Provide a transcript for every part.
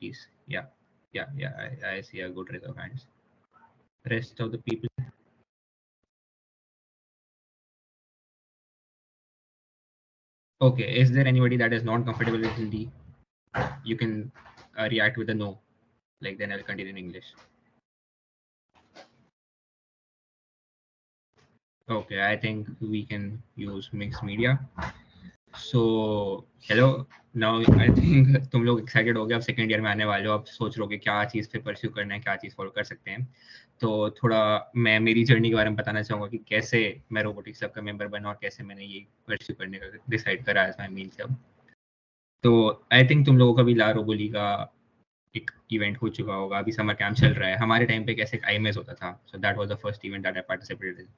please. Yeah. I see a good raise of hands. Rest of the people. Okay, is there anybody that is not comfortable with Hindi? You can react with a no. Like then I'll continue in English. Okay, I think we can use mixed media. So hello, now I think तुम लोग excited हो गए, अब second year में आने वाले हो, अब सोच रहे हो कि क्या चीज़ पे परस्यू करना है, क्या चीज़ फॉलो कर सकते हैं. तो थोड़ा मैं मेरी जर्नी के बारे में बताना चाहूँगा कि कैसे मैं रोबोटिक्स क्लब का मेंबर बना और कैसे मैंने ये परस्यू करने का डिसाइड करा एज माय मेन क्लब. तो आई थिंक तुम लोगों का भी ला रोबोली का एक इवेंट हो चुका होगा, अभी समर कैंप चल रहा है. हमारे टाइम पे कैसे IMS होता था, सो that was the first event that I participated in.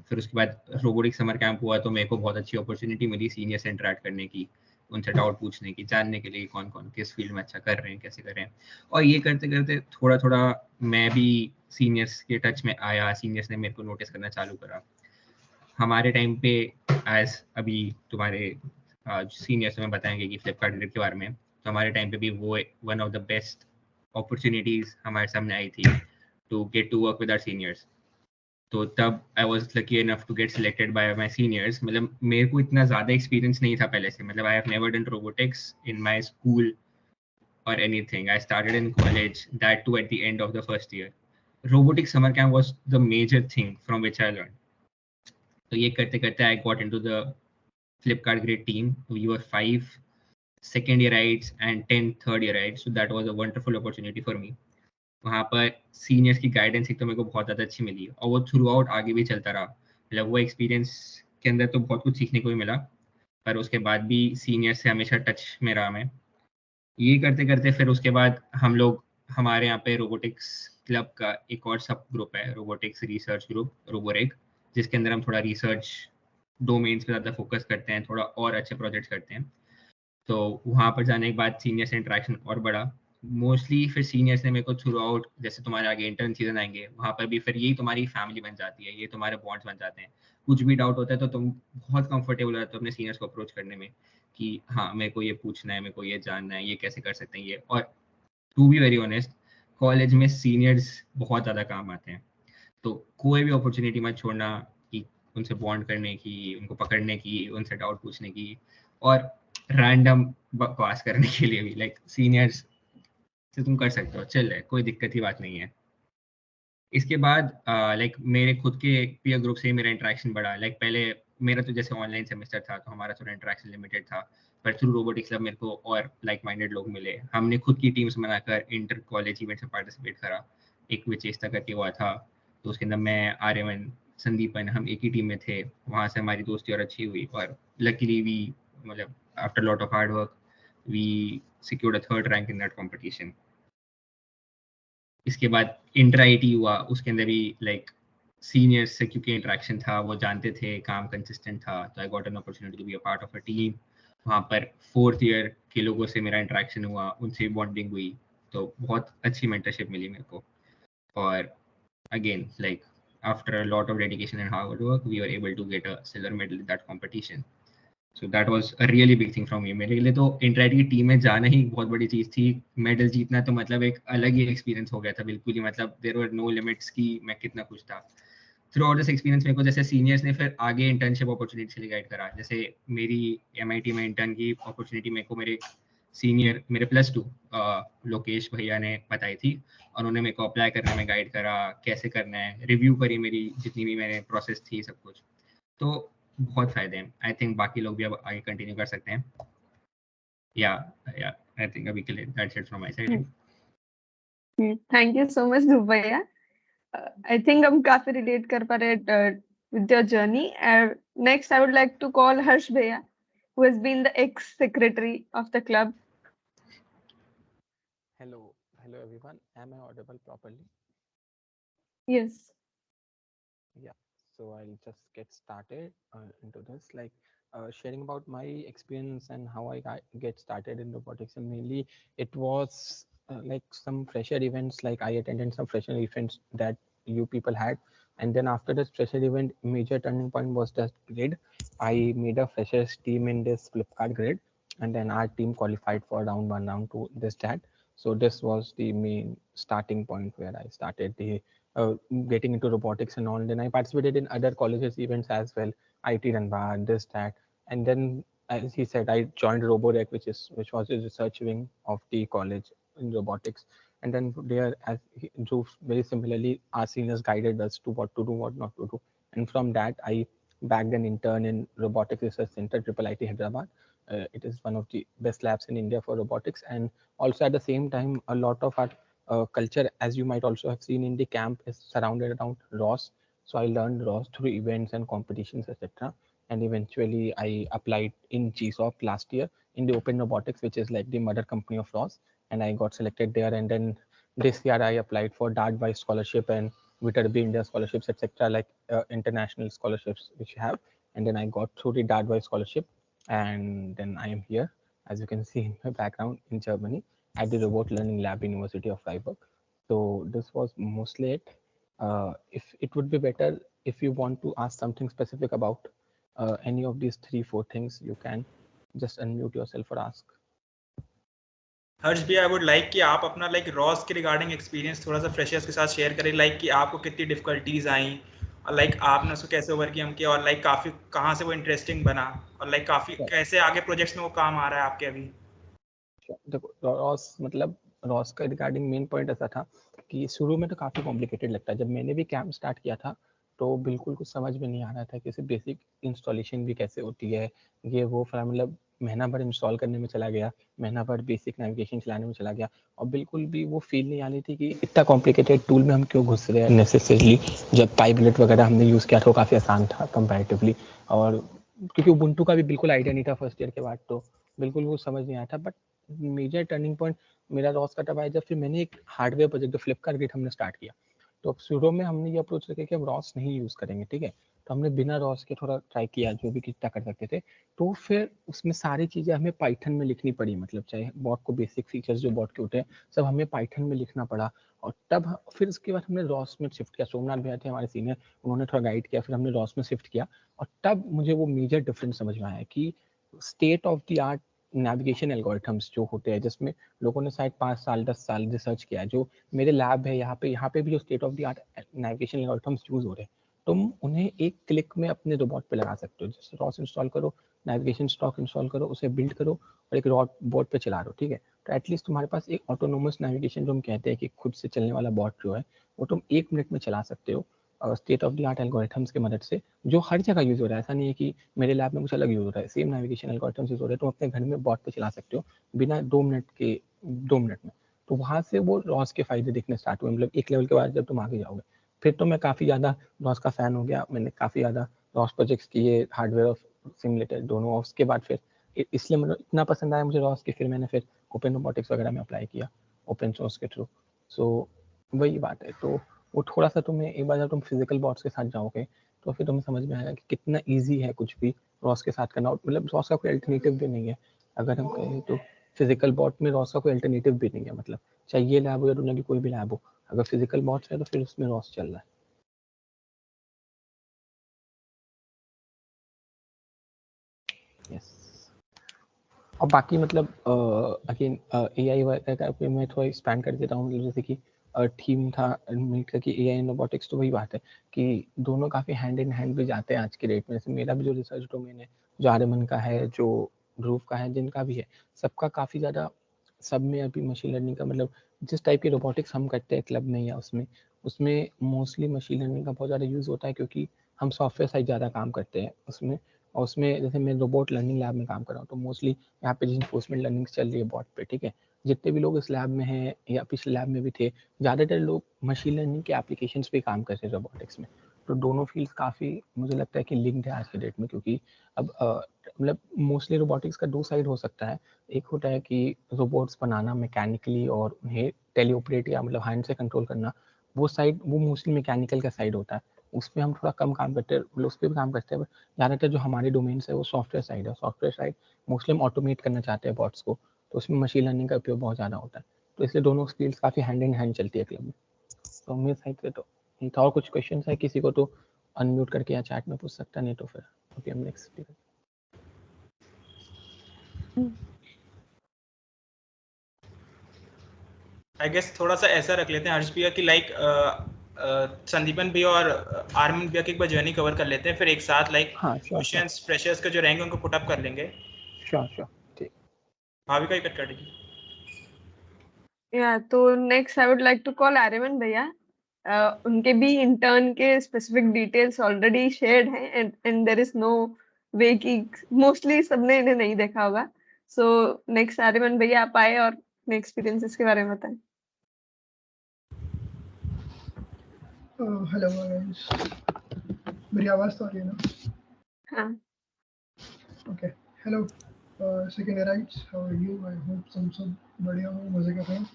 फिर उसके बाद रोबोटिक समर कैंप हुआ तो मेरे को बहुत अच्छी अपॉर्चुनिटी मिली सीनियर से इंटरेक्ट करने की, उनसे डाउट पूछने की, जानने के लिए कौन कौन किस फील्ड में अच्छा कर रहे हैं, कैसे कर रहे हैं. और ये करते करते थोड़ा थोड़ा मैं भी सीनियर्स के टच में आया, सीनियर्स ने मेरे को नोटिस करना चालू करा. हमारे टाइम पे एज अभी तुम्हारे सीनियर्स में बताएंगे कि फ्लिपकार्ट ग्रिड के बारे में, तो हमारे टाइम पे भी वो one of the best opportunities हमारे सामने आई थी to get to work with our seniors. तो तब I was lucky enough to get selected by my seniors. मतलब मेरे को इतना ज़्यादा एक्सपीरियंस नहीं था पहले से, मतलब I have never done robotics in my school or anything. I started in college, that too at the end of the first year. Robotics summer camp was the major thing from which I learned. So ये करते करते I got into the Flipkart Grid team. We were 5 second yearites and 10 third yearites. So that was a wonderful opportunity for me. वहाँ पर seniors की guidance एक तो मेरे को बहुत ज़्यादा अच्छी मिली और वो थ्रू आउट आगे भी चलता रहा. मतलब वो एक्सपीरियंस के अंदर तो बहुत कुछ सीखने को भी मिला, पर उसके बाद भी सीनियर से हमेशा टच में रहा मैं. ये करते करते फिर उसके बाद हम लोग, हमारे यहाँ पे रोबोटिक्स क्लब का एक और सब ग्रुप है, रोबोटिक्स रिसर्च ग्रुप रोबोरेक, जिसके अंदर हम थोड़ा रिसर्च डोमेन्स पे ज़्यादा फोकस करते हैं, थोड़ा और अच्छे प्रोजेक्ट्स करते हैं. तो वहाँ पर जाने के बाद सीनियर से इंटरेक्शन और बढ़ा. मोस्टली फिर सीनियर्स ने मेरे को थ्रू आउट, जैसे तुम्हारे आगे इंटर्न सीजन आएंगे वहाँ पर भी फिर यही तुम्हारी फैमिली बन जाती है, ये तुम्हारे बॉन्ड्स बन जाते हैं. कुछ भी डाउट होता है तो तुम बहुत कंफर्टेबल हो जाते हो अपने सीनियर्स को अप्रोच करने में कि हाँ मेरे को ये पूछना है, मेरे को ये जानना है, ये कैसे कर सकते हैं ये. और to be very honest, college में सीनियर्स बहुत ज़्यादा काम आते हैं. तो कोई भी अपॉर्चुनिटी मत छोड़ना कि उनसे बॉन्ड करने की, उनको पकड़ने की, उनसे डाउट पूछने की और रैंडम बकवास करने के लिए भी. लाइक सीनियर्स से तुम कर सकते हो, चल है, कोई दिक्कत की बात नहीं है. इसके बाद लाइक मेरे खुद के पीयर ग्रुप से मेरा इंटरेक्शन बढ़ा. लाइक पहले मेरा तो जैसे ऑनलाइन सेमेस्टर था तो हमारा थोड़ा इंटरेक्शन लिमिटेड था, पर थ्रू रोबोटिक्स क्लब मेरे को और लाइक माइंडेड लोग मिले. हमने खुद की टीम्स बनाकर इंटर कॉलेज इवेंट्स में पार्टिसिपेट करा. एक विचेस्ता करके हुआ था, तो उसके अंदर मैं, आर्यमन, संदीपन, हम एक ही टीम में थे. वहाँ से हमारी दोस्ती और अच्छी हुई और लकीली वी, मतलब after lot of hard work we secured a third rank in that competition. इसके बाद इंटर आईटी हुआ, उसके अंदर भी लाइक सीनियर्स से क्योंकि इंटरेक्शन था, वो जानते थे, काम कंसिस्टेंट था, तो I got an opportunity to be a part of a team. वहाँ पर फोर्थ ईयर के लोगों से मेरा इंटरेक्शन हुआ, उनसे बॉन्डिंग हुई, तो बहुत अच्छी मेंटरशिप मिली मेरे को. और again like after a lot of dedication and hard work we were able to get a silver medal in that competition. So that was a really big thing from me. मेरे लिए तो इंटरआईटी की team में जाना ही बहुत बड़ी चीज़ थी. Medal जीतना तो मतलब एक अलग ही एक्सपीरियंस हो गया था बिल्कुल ही. मतलब देयर वर नो लिमिट्स कि मैं कितना खुश था. थ्रू आउट दिस एक्सपीरियंस मेरे को जैसे सीनियर्स ने फिर आगे इंटर्नशिप अपॉर्चुनिटी के लिए गाइड करा. जैसे मेरी MIT में इंटर्न की अपॉर्चुनिटी मेरे को मेरे सीनियर, मेरे +2 लोकेश भैया ने बताई थी और उन्होंने मेरे को अप्लाई करने में गाइड करा, कैसे करना है, रिव्यू करी मेरी जितनी भी मैंने प्रोसेस थी सब कुछ. तो बहुत फायदे हैं. आई थिंक बाकी लोग भी अब आगे कंटिन्यू कर सकते हैं. या आई थिंक अभी के लिए that's it from my side. Thank you so much Dhruv भैया. आई थिंक हम काफी रिलेट कर पा रहे with your journey. Next, I would like to call Harsh Bhaiya, who has been the ex-secretary of the club. Hello everyone. Am I audible properly? Yes. Yeah. So I'll just get started into this, like sharing about my experience and how I get started in robotics. And mainly, it was like some fresher events. Like I attended some fresher events that you people had, and then after this fresher event, major turning point was the grid. I made a freshers team in this Flipkart grid, and then our team qualified for round 1, round 2, this that. So this was the main starting point where I started the getting into robotics and all. And then I participated in other colleges events as well, IT Ranbad, this, that. And then, as he said, I joined Roborec, which was a research wing of the college in robotics. And then there, as Dhruv, very similarly, our seniors guided us to what to do, what not to do. And from that, I bagged an intern in Robotics Research Center, Triple IT Hyderabad. It is one of the best labs in India for robotics. And also at the same time, a lot of our culture, as you might also have seen in the camp, is surrounded around ROS. So I learned ROS through events and competitions, etc. And eventually I applied in GSOP last year in the Open Robotics, which is like the mother company of ROS. And I got selected there. And then this year I applied for DART-wise scholarship and Viterbi India scholarships, etc., like international scholarships which you have. And then I got through the DART-wise scholarship. And then I am here, as you can see in my background, in Germany at the Robot Learning Lab, University of Freiburg. So this was mostly it. If it would be better if you want to ask something specific about any of these 3-4 things, you can just unmute yourself or ask. हर्ष भी, आई would like कि आप अपना like Ross के regarding experience थोड़ा सा freshers के साथ share करें, लाइक कि आपको कितनी डिफिकल्टीज आई और लाइक आपने उसको कैसे ओवरकम किया और लाइक काफ़ी कहाँ से वो इंटरेस्टिंग बना और लाइक काफ़ी कैसे आगे प्रोजेक्ट्स में वो काम आ रहा है आपके अभी। देखो रॉस मतलब रॉस का रिगार्डिंग मेन पॉइंट ऐसा था कि शुरू में तो काफ़ी कॉम्प्लिकेटेड लगता है। जब मैंने भी कैंप स्टार्ट किया था तो बिल्कुल कुछ समझ में नहीं आ रहा था कि बेसिक इंस्टॉलेशन भी कैसे होती है, ये वो मतलब महीना भर इंस्टॉल करने में चला गया, महीना भर बेसिक नेविगेशन चलाने में चला गया और बिल्कुल भी वो फील नहीं आ रही थी कि इतना कॉम्प्लिकेटेड टूल में हम क्यों घुस रहे हैं नेसेसरीली। जब पाइपलेट वगैरह हमने यूज़ किया था वो काफ़ी आसान था कंपैरेटिवली, और क्योंकि उबुंटू का भी बिल्कुल आइडिया नहीं था फर्स्ट ईयर के बाद, तो बिल्कुल वो समझ नहीं आया था। बट मेजर टर्निंग पॉइंट मेरा रॉस का तब आया जब फिर मैंने एक हार्डवेयर प्रोजेक्ट फ्लिपकार्ट गिट हमने स्टार्ट किया। तो अब शुरू में हमने ये अप्रोच रखा कि हम रॉस नहीं यूज़ करेंगे, ठीक है। तो हमने बिना रॉस के थोड़ा ट्राई किया जो भी कितना कर सकते थे। तो फिर उसमें सारी चीज़ें हमें पाइथन में लिखनी पड़ी, मतलब चाहे बॉट को बेसिक फीचर्स जो बॉट के होते हैं सब हमें पाइथन में लिखना पड़ा। और तब फिर उसके बाद हमने रॉस में शिफ्ट किया। सोमनाथ भैया थे हमारे सीनियर, उन्होंने थोड़ा गाइड किया, फिर हमने रॉस में शिफ्ट किया। और तब मुझे वो मेजर डिफरेंस समझ में आया कि state of the art navigation algorithms जो होते हैं, जिसमें लोगों ने शायद 5 साल 10 साल रिसर्च किया है, जो मेरे लैब है यहाँ पे भी जो state of the art navigation algorithms use हो रहे हैं, तुम उन्हें एक क्लिक में अपने रोबोट पे लगा सकते हो। जैसे रॉस इंस्टॉल करो, नेविगेशन स्टॉक इंस्टॉल करो, उसे बिल्ड करो और एक रोबोट पे चला रहे हो, ठीक है। तो एटलीस्ट तुम्हारे पास एक ऑटोनोमस नेविगेशन जो हम कहते हैं कि खुद से चलने वाला बॉट जो है वो तुम 1 मिनट में चला सकते हो state of the art algorithms की मदद से, जो हर जगह यूज हो रहा है। ऐसा नहीं है कि मेरे लैब में कुछ अलग यूज हो रहा है, सेम नेविगेशन एल्गोरिथम्स यूज हो रहे हैं। तुम अपने घर में बॉट पे चला सकते हो बिना 2 मिनट में। तो वहाँ से वो रॉस के फायदे दिखने स्टार्ट हुए। मतलब एक लेवल के बाद जब तुम आगे जाओगे, फिर तो मैं काफ़ी ज़्यादा रॉस का फ़ैन हो गया। मैंने काफ़ी ज़्यादा रॉस प्रोजेक्ट्स किए, हार्डवेयर और सिमुलेटर दोनों। और उसके बाद फिर इसलिए मतलब इतना पसंद आया मुझे रॉस कि फिर मैंने फिर ओपन रोबोटिक्स वगैरह में अप्लाई किया ओपन सोर्स के थ्रू। सो वही बात है। तो वो थोड़ा सा तुम्हें एक बार जब तुम फिजिकल बॉट्स के साथ जाओगे तो फिर तुम्हें समझ में आएगा कि कितना ईजी है कुछ भी रॉस के साथ करना। मतलब रॉस का कोई अल्टरनेटिव भी नहीं है। अगर हम कहें तो फिजिकल बॉट में रॉस का कोई अल्टरनेटिव भी नहीं है। मतलब चाहे ये लैब हो या दुनिया की कोई भी लैब हो, अगर फिजिकल बॉट्स है तो फिर उसमें रॉस चल रहा है। यस। और बाकी मतलब अगेन एआई वगैरह पे मैं थोड़ा एक्सपैंड कर देता हूँ। मतलब जैसे कि थीम था मीट का कि एआई एंड रोबोटिक्स, तो वही बात है कि दोनों काफ़ी हैंड इन हैंड भी जाते हैं आज के डेट में। जैसे मेरा भी जो रिसर्च डोमेन है, जो आर्यमन का है, जो ध्रुव का है, जिनका भी है, सबका काफ़ी ज़्यादा सब में अभी मशीन लर्निंग का मतलब जिस टाइप की रोबोटिक्स हम करते हैं क्लब में या उसमें मोस्टली मशीन लर्निंग का बहुत ज़्यादा यूज़ होता है, क्योंकि हम सॉफ्टवेयर साइड ज़्यादा काम करते हैं उसमें। और उसमें जैसे मैं रोबोट लर्निंग लैब में काम कर रहा हूँ, तो मोस्टली यहाँ पे इन्फोर्समेंट लर्निंग चल रही है बॉट पे, ठीक है। जितने भी लोग इस लैब में हैं या पिछले लैब में भी थे, ज़्यादातर लोग मशीन लर्निंग के एप्लीकेशंस पे काम कर रहे हैं रोबोटिक्स में। तो दोनों फील्ड्स काफ़ी मुझे लगता है कि लिंक्ड है आज के डेट में, क्योंकि अब मतलब मोस्टली रोबोटिक्स का 2 साइड हो सकता है। एक होता है कि रोबोट्स बनाना मैकेनिकली और उन्हें टेलीऑपरेट या मतलब हैंड से कंट्रोल करना, वो साइड वो मोस्टली मैकेनिकल का साइड होता है। उस पर हम थोड़ा कम काम करते हैं, मतलब उस पर भी काम करते हैं, बट ज़्यादातर जो हमारे डोमेन है वो सॉफ्टवेयर साइड है। सॉफ्टवेयर साइड मोस्टली हम ऑटोमेट करना चाहते हैं बॉट्स को, तो उसमें मशीन लर्निंग का उपयोग बहुत ज़्यादा होता है। तो इसलिए दोनों स्किल्स काफ़ी हैंड इन हैंड चलती है क्लब में। तो मेरे साइड से तो नहीं था। और कुछ क्वेश्चन है किसी को तो अनम्यूट करके या चैट में पूछ सकता, नहीं तो फिर ओके हम नेक्स्ट। आई गेस थोड़ा सा ऐसा रख लेते हैं हर्ष भैया कि लाइक संदीपन भैया और आर्मन भैया की एक बार जर्नी कवर कर लेते हैं, फिर एक साथ लाइक हाँ श्योर श्योर क्वेश्चंस फ्रेशर्स का जो रहेंगे उनको पुट अप कर लेंगे। श्योर श्योर ठीक। भाभी का ही कट काटेगी। या तो next I would like to call Aryaman भैया। उनके भी इंटर्न के स्पेसिफिक डिटेल्स ऑलरेडी शेयर्ड हैं and there is no way कि मोस्टली सबने इन्हें नहीं देखा होगा। सो नेक्स्ट आर्यमन भैया आप आए और अपने एक्सपीरियंसेस के बारे में बताएं। हेलो गाइस, मेरी आवाज़ तो आ रही है ना? हाँ ओके, हेलो सेकेंडराइट्स, how are you? I hope सब बढ़िया हो, मज़े कर रहे हैं,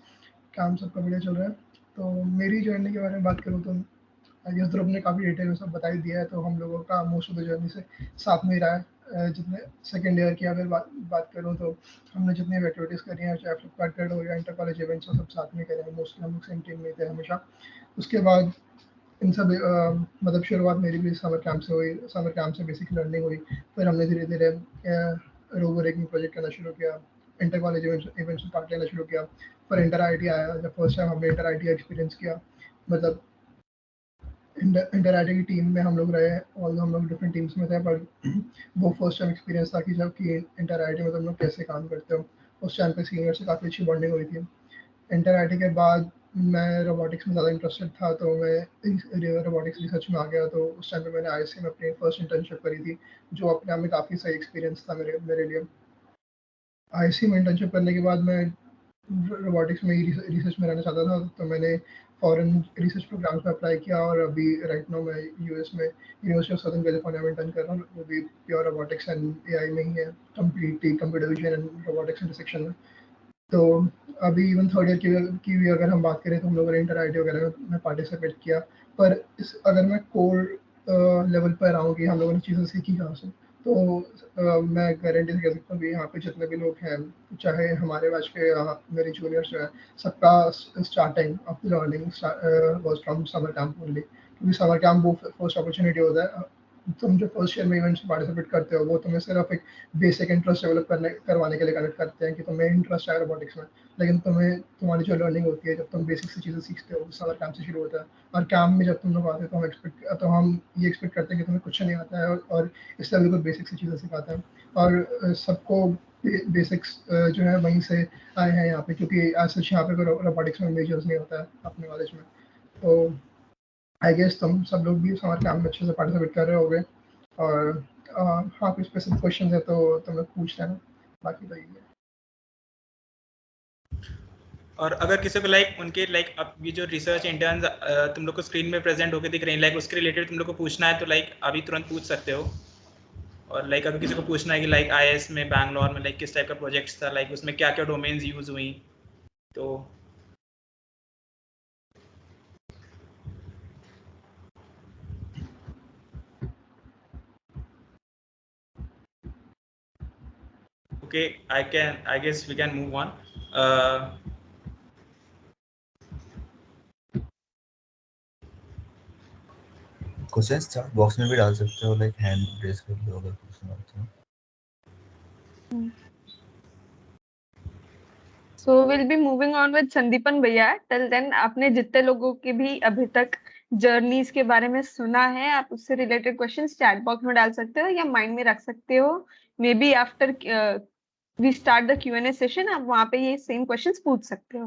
काम सबका बढ़िया चल रहा है। तो मेरी जर्नी के बारे में बात करूँ तो आई गेस ध्रुव ने काफ़ी डिटेल में सब बता ही दिया है, तो हम लोगों का मोस्ट ऑफ द जर्नी से साथ में ही रहा है। जितने सेकेंड ईयर की अगर बात करूँ तो हमने जितनी एक्टिविटीज़ करी हैं, चाहे फ्लिपकार्ट कार्ड हो या इंटर कॉलेज इवेंट्स हो, सब साथ में करे हैं। मोस्टली हम लोग सेम टीम में थे हमेशा। उसके बाद इन सब मतलब शुरुआत मेरी भी समर कैंप से हुई। समर कैंप से बेसिक लर्निंग हुई, फिर हमने धीरे धीरे रोबो रेकिंग प्रोजेक्ट करना शुरू किया, इंटर कॉलेज इवेंट्स में पार्ट लेना शुरू किया। फिर इंटर आई आया, जब फर्स्ट टाइम हमने इंटर आई एक्सपीरियंस किया। मतलब इंटर आई की टीम में हम लोग रहे, और हम लोग डिफरेंट टीम्स में थे, पर वो फर्स्ट टाइम एक्सपीरियंस था कि जब कि इंटर आई में तुम लोग कैसे काम करते हो। उस टाइम पे सीनियर से काफ़ी अच्छी बॉन्डिंग हुई थी। इंटर आई के बाद मैं रोबोटिक्स में ज़्यादा इंटरेस्टेड था, तो मैं रोबोटिक्स रिसर्च में आ गया। तो उस टाइम पे मैंने IISc में अपनी फर्स्ट इंटर्नशिप करी थी, जो अपने आप में काफ़ी सही एक्सपीरियंस था मेरे लिए। IISc में इंटर्नशिप करने के बाद मैं रोबोटिक्स में ही रिसर्च में रहना चाहता था, तो मैंने फॉरेन रिसर्च प्रोग्राम्स में अप्लाई किया, और अभी राइट नाउ मैं US में यूनिवर्सिटी ऑफ सदर्न कैलिफोर्निया में इंटर्न कर रहा हूँ। वो भी प्योर रोबोटिक्स एंड AI में ही है, computer vision and robotics intersection में। तो अभी इवन थर्ड ईयर की भी अगर हम बात करें तो हम लोगों ने इंटर आई वगैरह में पार्टिसिपेट किया, पर अगर मैं कोर लेवल पर आऊँ कि हम लोगों ने चीज़ें सीखी कहाँ से, तो मैं गारंटी से कह सकता हूँ कि यहाँ पे जितने भी लोग हैं, चाहे हमारे बैच के मेरे जूनियर्स जो हैं, सबका starting of learning was from summer camp only. क्योंकि समर कैंप वो फर्स्ट अपॉर्चुनिटी होता है। तुम जो फर्स्ट ईयर में इवेंट्स में पार्टिसिपेट करते हो, वो तुम्हें सिर्फ एक बेसिक इंटरेस्ट डेवलप करवाने के लिए कनेक्ट करते हैं कि तुम्हें इंटरेस्ट है रोबोटिक्स में। लेकिन तुम्हारी जो लर्निंग होती है, जब तुम बेसिक सी चीज़ें सीखते हो, समर कैंप से शुरू होता है। और कैंप में जब तुम लोग आते हो तो हम ये एक्सपेक्ट करते हैं कि तुम्हें कुछ नहीं आता है, और इसलिए बिल्कुल बेसिक सी चीज़ें सिखाते हैं। और सबको बेसिक्स जो है वहीं से आए हैं यहाँ पे, क्योंकि एज सच यहाँ पे रोबोटिक्स में मेजर्स नहीं होता है अपने कॉलेज में। तो आई गेस तुम सब लोग भी समर कैंप में अच्छे से पार्टिसिपेट कर रहे होगे। और हाँ, कुछ स्पेसिफिक क्वेश्चन है तो तुम लोग पूछ लेना, बाकी तो यही है। और अगर किसी को लाइक उनके लाइक अब ये जो रिसर्च इंटर्न्स तुम लोग को स्क्रीन में प्रेजेंट होकर दिख रहे हैं, लाइक उसके रिलेटेड तुम लोग को पूछना है तो लाइक अभी तुरंत पूछ सकते हो। और लाइक अगर किसी को पूछना है कि लाइक IIS में बैंगलोर में लाइक किस टाइप का प्रोजेक्ट्स था, लाइक उसमें क्या क्या डोमेन्स यूज हुई, तो okay, I guess we can move on. Questions chat box में भी डाल सकते हो, लाइक हैंड रेज कर लो अगर क्वेश्चन आते हैं। So we'll be moving on with Sandipan भैया। Till then आपने जितने लोगों के भी अभी तक जर्नीज के बारे में सुना है, आप उससे रिलेटेड क्वेश्चंस चैट बॉक्स में डाल सकते हो या माइंड में रख सकते हो। Maybe after we start the Q&A session, आप वहाँ पे ये सेम क्वेश्चंस पूछ सकते हो।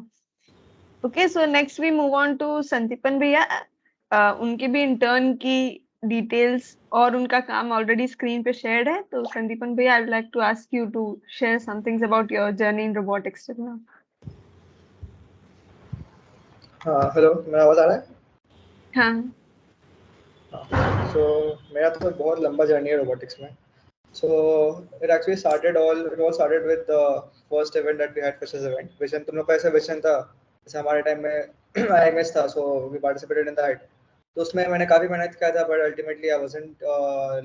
Okay, so next we move on to Sandipan भैया। उनके भी इंटर्न की डिटेल्स और उनका काम ऑलरेडी स्क्रीन पे शेयर्ड है। तो संदीपन भैया, I would like to ask you to share some things about your journey in robotics till now. हाँ, हेलो, मेरा आवाज़ आ रहा है? हाँ, सो मेरा तो बहुत लंबा जर्नी है रोबोटिक्स में। So it actually started with the first event that we had, Freshers event. Vision, तुम लोग का ऐसा विजन था, जैसे हमारे टाइम में IMS था, so we participated in that. तो उसमें मैंने काफ़ी मेहनत किया था, but ultimately I wasn't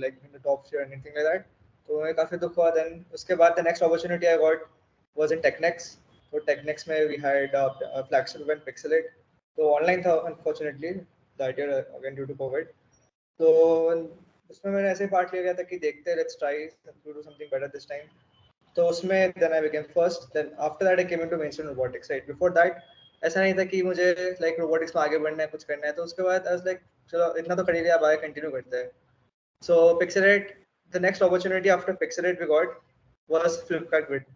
like in the top tier or anything like that. तो मुझे काफ़ी दुख हुआ। Then उसके बाद the next opportunity I got was in TechNex. तो TechNex में we had a flagship event Pixelate. तो online था unfortunately that year again due to COVID. तो उसमें मैंने ऐसे पार्ट लिया गया था कि देखते let's try to do something better this time. तो उसमें then I became first, then after that I came into mainstream robotics. Right before that ऐसा नहीं था कि मुझे लाइक रोबोटिक्स में आगे बढ़ना है, कुछ करना है। तो उसके बाद आई वाज लाइक चलो इतना तो कर ही लिया, अब आगे कंटिन्यू करते हैं। So Pixelate, the next opportunity after Pixelate we got was Flipkart Grid,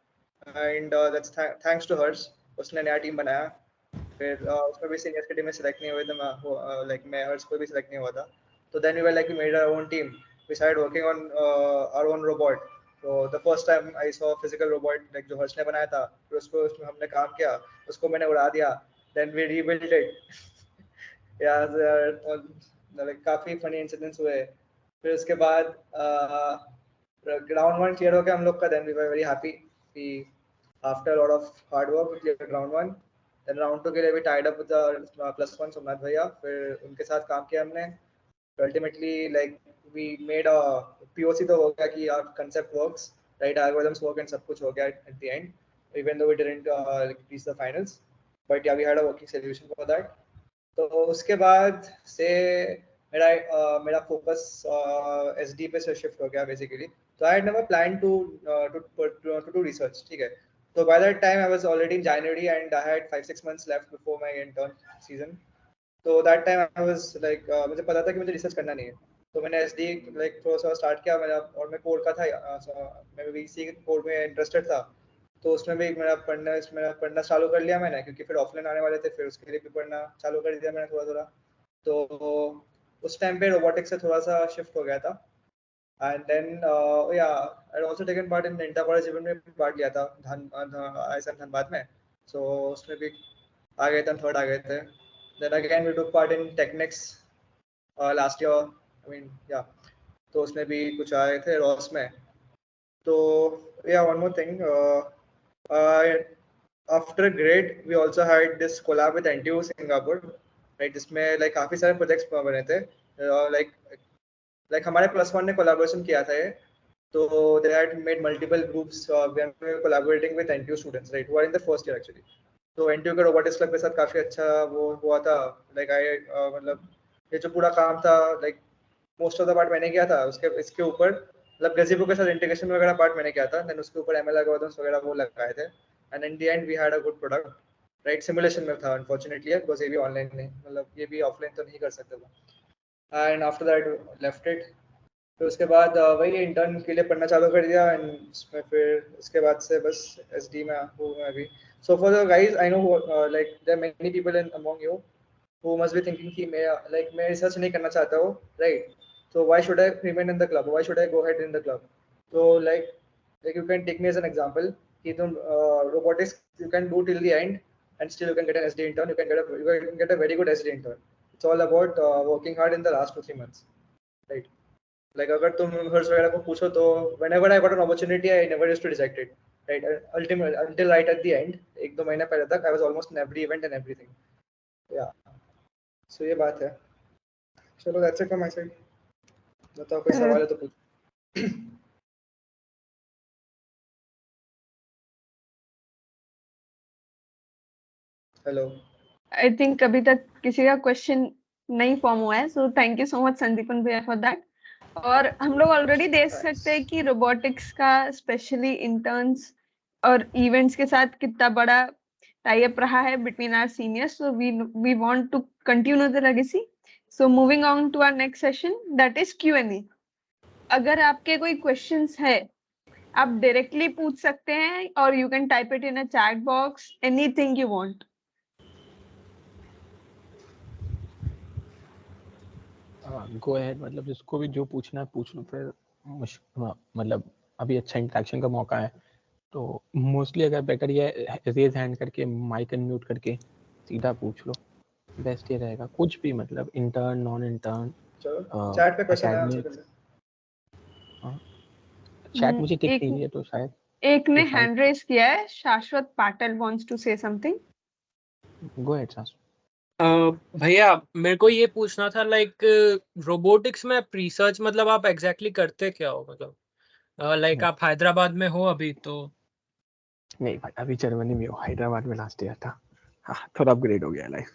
and that's thanks to hers. उसने नया टीम बनाया, फिर उसमें भी सीनियर्स की टीम में सेलेक्ट नहीं हुए थे, मैं लाइक मैं हर्स को भी सेलेक्ट नहीं हुआ था। तो then we were like we made our own team, we started working on our own robot. तो the first time I saw physical robot like जो हर्ष ने बनाया था, फिर उसको उसमें हमने काम किया, उसको मैंने उड़ा दिया, देन वी रीबिल्ड इट। यार लाइक काफी फनी इंसिडेंट्स हुए। फिर उसके बाद ग्राउंड वन क्लियर हो गया हम लोग का, then we were very happy कि after lot of hard work we clear ground one. Then round 2 के लिए भी टाइड अप विद +1 सोमनाथ भैया, फिर उनके साथ काम किया हमने। Ultimately like we made a POC तो हो गया कि our concept works, right, algorithms work and सब कुछ हो गया at the end, even though we didn't reach the finals, but yeah we had a working solution for that. तो उसके बाद से मेरा फोकस SD पे से शिफ्ट हो गया बेसिकली। तो I had never plan to do research, ठीक है। तो by that time I was already in January and I had 5-6 months left before my intern season. तो that time I was like मुझे पता था कि मुझे रिसर्च करना नहीं है, तो मैंने SD लाइक थोड़ा सा स्टार्ट किया मेरा, और मैं कोड का था, मैं VC कोड में इंटरेस्टेड था। तो उसमें भी मेरा पढ़ना चालू कर लिया मैंने, क्योंकि फिर ऑफलाइन आने वाले थे, फिर उसके लिए भी पढ़ना चालू कर दिया मैंने थोड़ा थोड़ा। तो उस टाइम पे रोबोटिक्स से थोड़ा सा शिफ्ट हो गया था। एंड देन या I also taken part in inter college event में पार्ट लिया था धनबाद में। सो उसमें भी आ गए थे, थर्ड आ गए थे। Then again we took part in Technex last year, I mean yeah, तो उसमें भी कुछ आए थे रॉस में। तो या one more thing, after grade we also had this collab with NTU Singapore, right, जिसमें like काफी सारे प्रोजेक्ट्स बने थे, like हमारे +1 ने कोलैबोरेशन किया था ये। तो they had made multiple groups, we are collaborating with NTU students, right, who are in the first year actually। तो NTU के रोबोटिक्स क्लब के साथ काफी अच्छा वो हुआ था, like मतलब ये जो पूरा काम था like most of the part मैंने किया था। उसके इसके ऊपर मतलब गजीबो के साथ इंटीग्रेशन वगैरह पार्ट मैंने किया था, देन उसके ऊपर ML एल्गोरिथम्स वगैरह वो लगाए थे, and in the end we had a good product, right. Simulation में था अनफॉर्चुनेटली, बिकॉज ये भी ऑनलाइन नहीं, मतलब ये भी ऑफलाइन तो नहीं कर सकते था। And after that left it. फिर उसके बाद वही इंटर्न के लिए पढ़ना चालू कर दिया, एंड उसमें फिर उसके बाद से बस SD में हूँ मैं अभी। So for the guys I know like there many people in among you who must be thinking कि मैं रिसर्च नहीं करना चाहता हूँ, right? So why should I remain in the club? Why should I go ahead in the club? So like you can take me as an example कि तुम robotics you can do till the end and still you can get an SD intern, you can get a very good SD intern. It's all about working hard in the last 2-3 months, right? Like अगर तुम हर्ष वगैरह को पूछो तो whenever I got an opportunity I never used to reject it, right? Ultimately until right at the end, 1-2 महीने पहले तक I was almost in every event and everything, yeah. So ये बात है। चलो that's it from my side। बताओ कोई सवाल है तो पूछ। हेलो। आई थिंक अभी तक किसी का क्वेश्चन नहीं फॉर्म हुआ है, so thank you so much Sandipan भैया फॉर दैट। और हम लोग ऑलरेडी देख सकते हैं कि रोबोटिक्स का स्पेशली इंटर्न्स और इवेंट्स के साथ कितना बड़ा टाई अप रहा है between our seniors, so we want to continue the legacy. So moving on to our next session, that is Q&A। अगर आपके कोई क्वेश्चंस है आप डायरेक्टली पूछ सकते हैं, और you can type it in a chat box, anything you want. Go ahead, मतलब जिसको भी जो पूछना है पूछ लो। फिर मतलब अभी अच्छा इंटरेक्शन का मौका है, तो मोस्टली अगर बेटर ये रेज हैंड करके माइक अनम्यूट करके सीधा पूछ लो, बेस्ट ये रहेगा। कुछ भी मतलब इंटर्न नॉन इंटर्न, चैट पे क्वेश्चन आंसर कर ले। चैट मुझे टिक नहीं है तो शायद एक ने हैंड रेज किया है, Shashwat Patil wants to say something. Go ahead Shashwat. भैया मेरे को ये पूछना था, लाइक रोबोटिक्स में रिसर्च मतलब आप एग्जैक्टली करते क्या हो? मतलब लाइक आप हैदराबाद में हो अभी तो? नहीं भाई, अभी जर्मनी में हो, हैदराबाद में लास्ट ईयर था। हाँ, थोड़ा अपग्रेड हो गया लाइफ।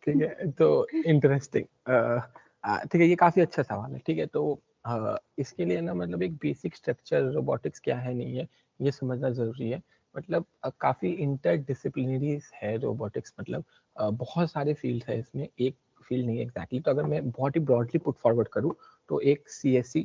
ठीक है, तो इंटरेस्टिंग। ठीक है, ये काफी अच्छा सवाल है। ठीक है, तो इसके लिए ना मतलब एक बेसिक स्ट्रक्चर रोबोटिक्स क्या है नहीं है ये समझना जरूरी है। मतलब काफ़ी इंटरडिसिप्लिनरी है रोबोटिक्स, मतलब बहुत सारे फील्ड है इसमें, एक फील्ड नहीं एग्जैक्टली। तो अगर मैं बहुत ही ब्रॉडली पुट फॉरवर्ड करूँ तो एक CSE,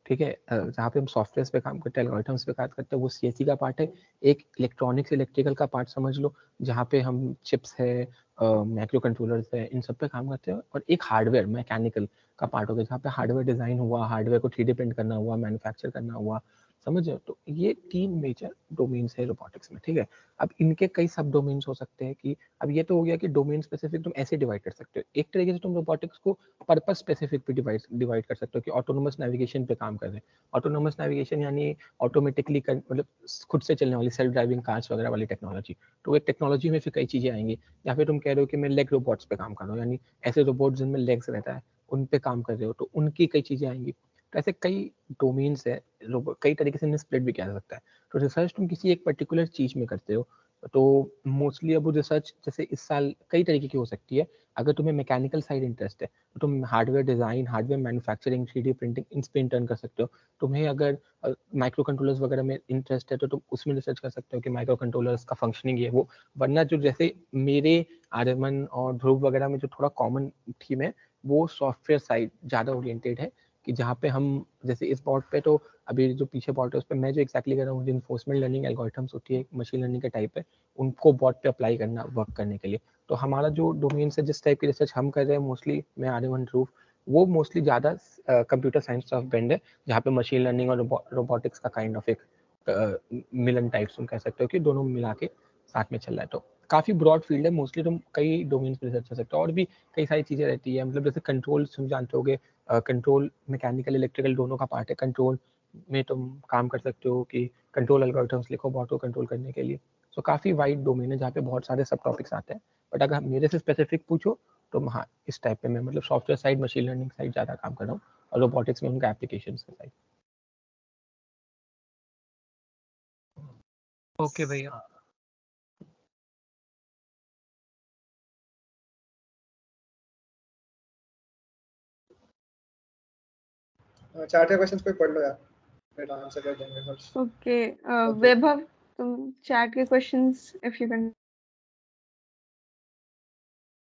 ठीक है, जहाँ पे हम सॉफ्टवेयर पे काम करते हैं, एल्गोरिथम्स पे काम करते हैं, वो CSE का पार्ट है। एक इलेक्ट्रॉनिक्स इलेक्ट्रिकल का पार्ट समझ लो, जहाँ पे हम चिप्स है, माइक्रो कंट्रोलर्स है, इन सब पे काम करते हैं। और एक हार्डवेयर मैकेनिकल का पार्ट हो गया, जहाँ पे हार्डवेयर डिजाइन हुआ, हार्डवेयर को 3D प्रिंट करना हुआ, मैन्युफैक्चर करना हुआ, समझ रहे हो। तो ये 3 मेजर डोमेन्स है रोबोटिक्स में, ठीक है। अब इनके कई सब डोमेन्स हो सकते हैं कि अब ये तो हो गया कि डोमेन स्पेसिफिक तुम ऐसे डिवाइड कर सकते हो। एक तरीके से तुम रोबोटिक्स को पर्पस स्पेसिफिक पे डिवाइड कर सकते हो कि ऑटोनोमस नेविगेशन पे काम कर रहे हैं। ऑटोनोमस नेविगेशन यानी ऑटोमेटिकली मतलब खुद से चलने वाली सेल्फ ड्राइविंग कार्स वगैरह वाली टेक्नोलॉजी। तो एक टेक्नोलॉजी में फिर कई चीजें आएंगी। या फिर तुम कह रहे हो कि मैं लेग रोबोट्स पे काम कर रहा हूँ, यानी ऐसे रोबोट जिनमें लेग्स रहता है उन पे काम कर रहे हो, तो उनकी कई चीजें आएंगी। तो ऐसे कई डोमेन्स है, कई तरीके से इन्हें स्प्लिट भी किया जा सकता है। तो रिसर्च तुम किसी एक पर्टिकुलर चीज में करते हो, तो मोस्टली अब रिसर्च जैसे इस साल कई तरीके की हो सकती है। अगर तुम्हें मैकेनिकल साइड इंटरेस्ट है तो तुम hardware design, hardware manufacturing, 3D printing इन पे इंटर्न कर सकते हो। तुम्हें अगर माइक्रो कंट्रोलर्स वगैरह में इंटरेस्ट है तो तुम उसमें रिसर्च कर सकते हो कि माइक्रो कंट्रोलर्स का फंक्शनिंग है वो। वरना जो जैसे मेरे आर्यमन और ध्रुव वगैरह में जो थोड़ा कॉमन थीम है, वो सॉफ्टवेयर साइड ज़्यादा ओरिएंटेड है, कि जहाँ पे हम जैसे इस बोर्ड पे, तो अभी जो पीछे बॉट है उस पर मैं जो एक्जैक्टली कर रहा हूँ, रिइंफोर्समेंट लर्निंग एल्गोरिथम्स होती है, मशीन लर्निंग के टाइप है, उनको बॉट पे अप्लाई करना, वर्क करने के लिए। तो हमारा जो डोमेन है, जिस टाइप की रिसर्च हम कर रहे हैं, मोस्टली मैं आर्यमन ध्रुव, वो मोस्टली ज़्यादा कंप्यूटर साइंस ऑफ बेंड है, जहाँ पे मशीन लर्निंग और रोबोटिक्स का काइंड ऑफ एक मिलन टाइप्स तुम कह सकते हो कि दोनों मिला के साथ में चल रहा है। तो काफ़ी ब्रॉड फील्ड है, मोस्टली तुम कई डोमेन्स पे रिसर्च कर सकते हो। और भी कई सारी चीज़ें रहती है, मतलब जैसे कंट्रोल तुम जानते होगे, कंट्रोल मैकेनिकल इलेक्ट्रिकल दोनों का पार्ट है। कंट्रोल में तुम काम कर सकते हो कि कंट्रोल एल्गोरिथम्स लिखो बॉट को कंट्रोल करने के लिए। सो काफ़ी वाइड डोमेन है जहाँ पे बहुत सारे सब टॉपिक्स आते हैं। बट अगर मेरे से स्पेसिफिक पूछो तो हाँ, इस टाइप पे मैं मतलब software side, machine learning side ज़्यादा काम कर रहा हूँ, और रोबोटिक्स में उनका एप्लीकेशन के साइड। ओके भैया। चार क्वेश्चंस कोई पढ़ लो यार, फिर आंसर कर देंगे हर्ष। ओके वैभव, तुम चैट के questions if you can.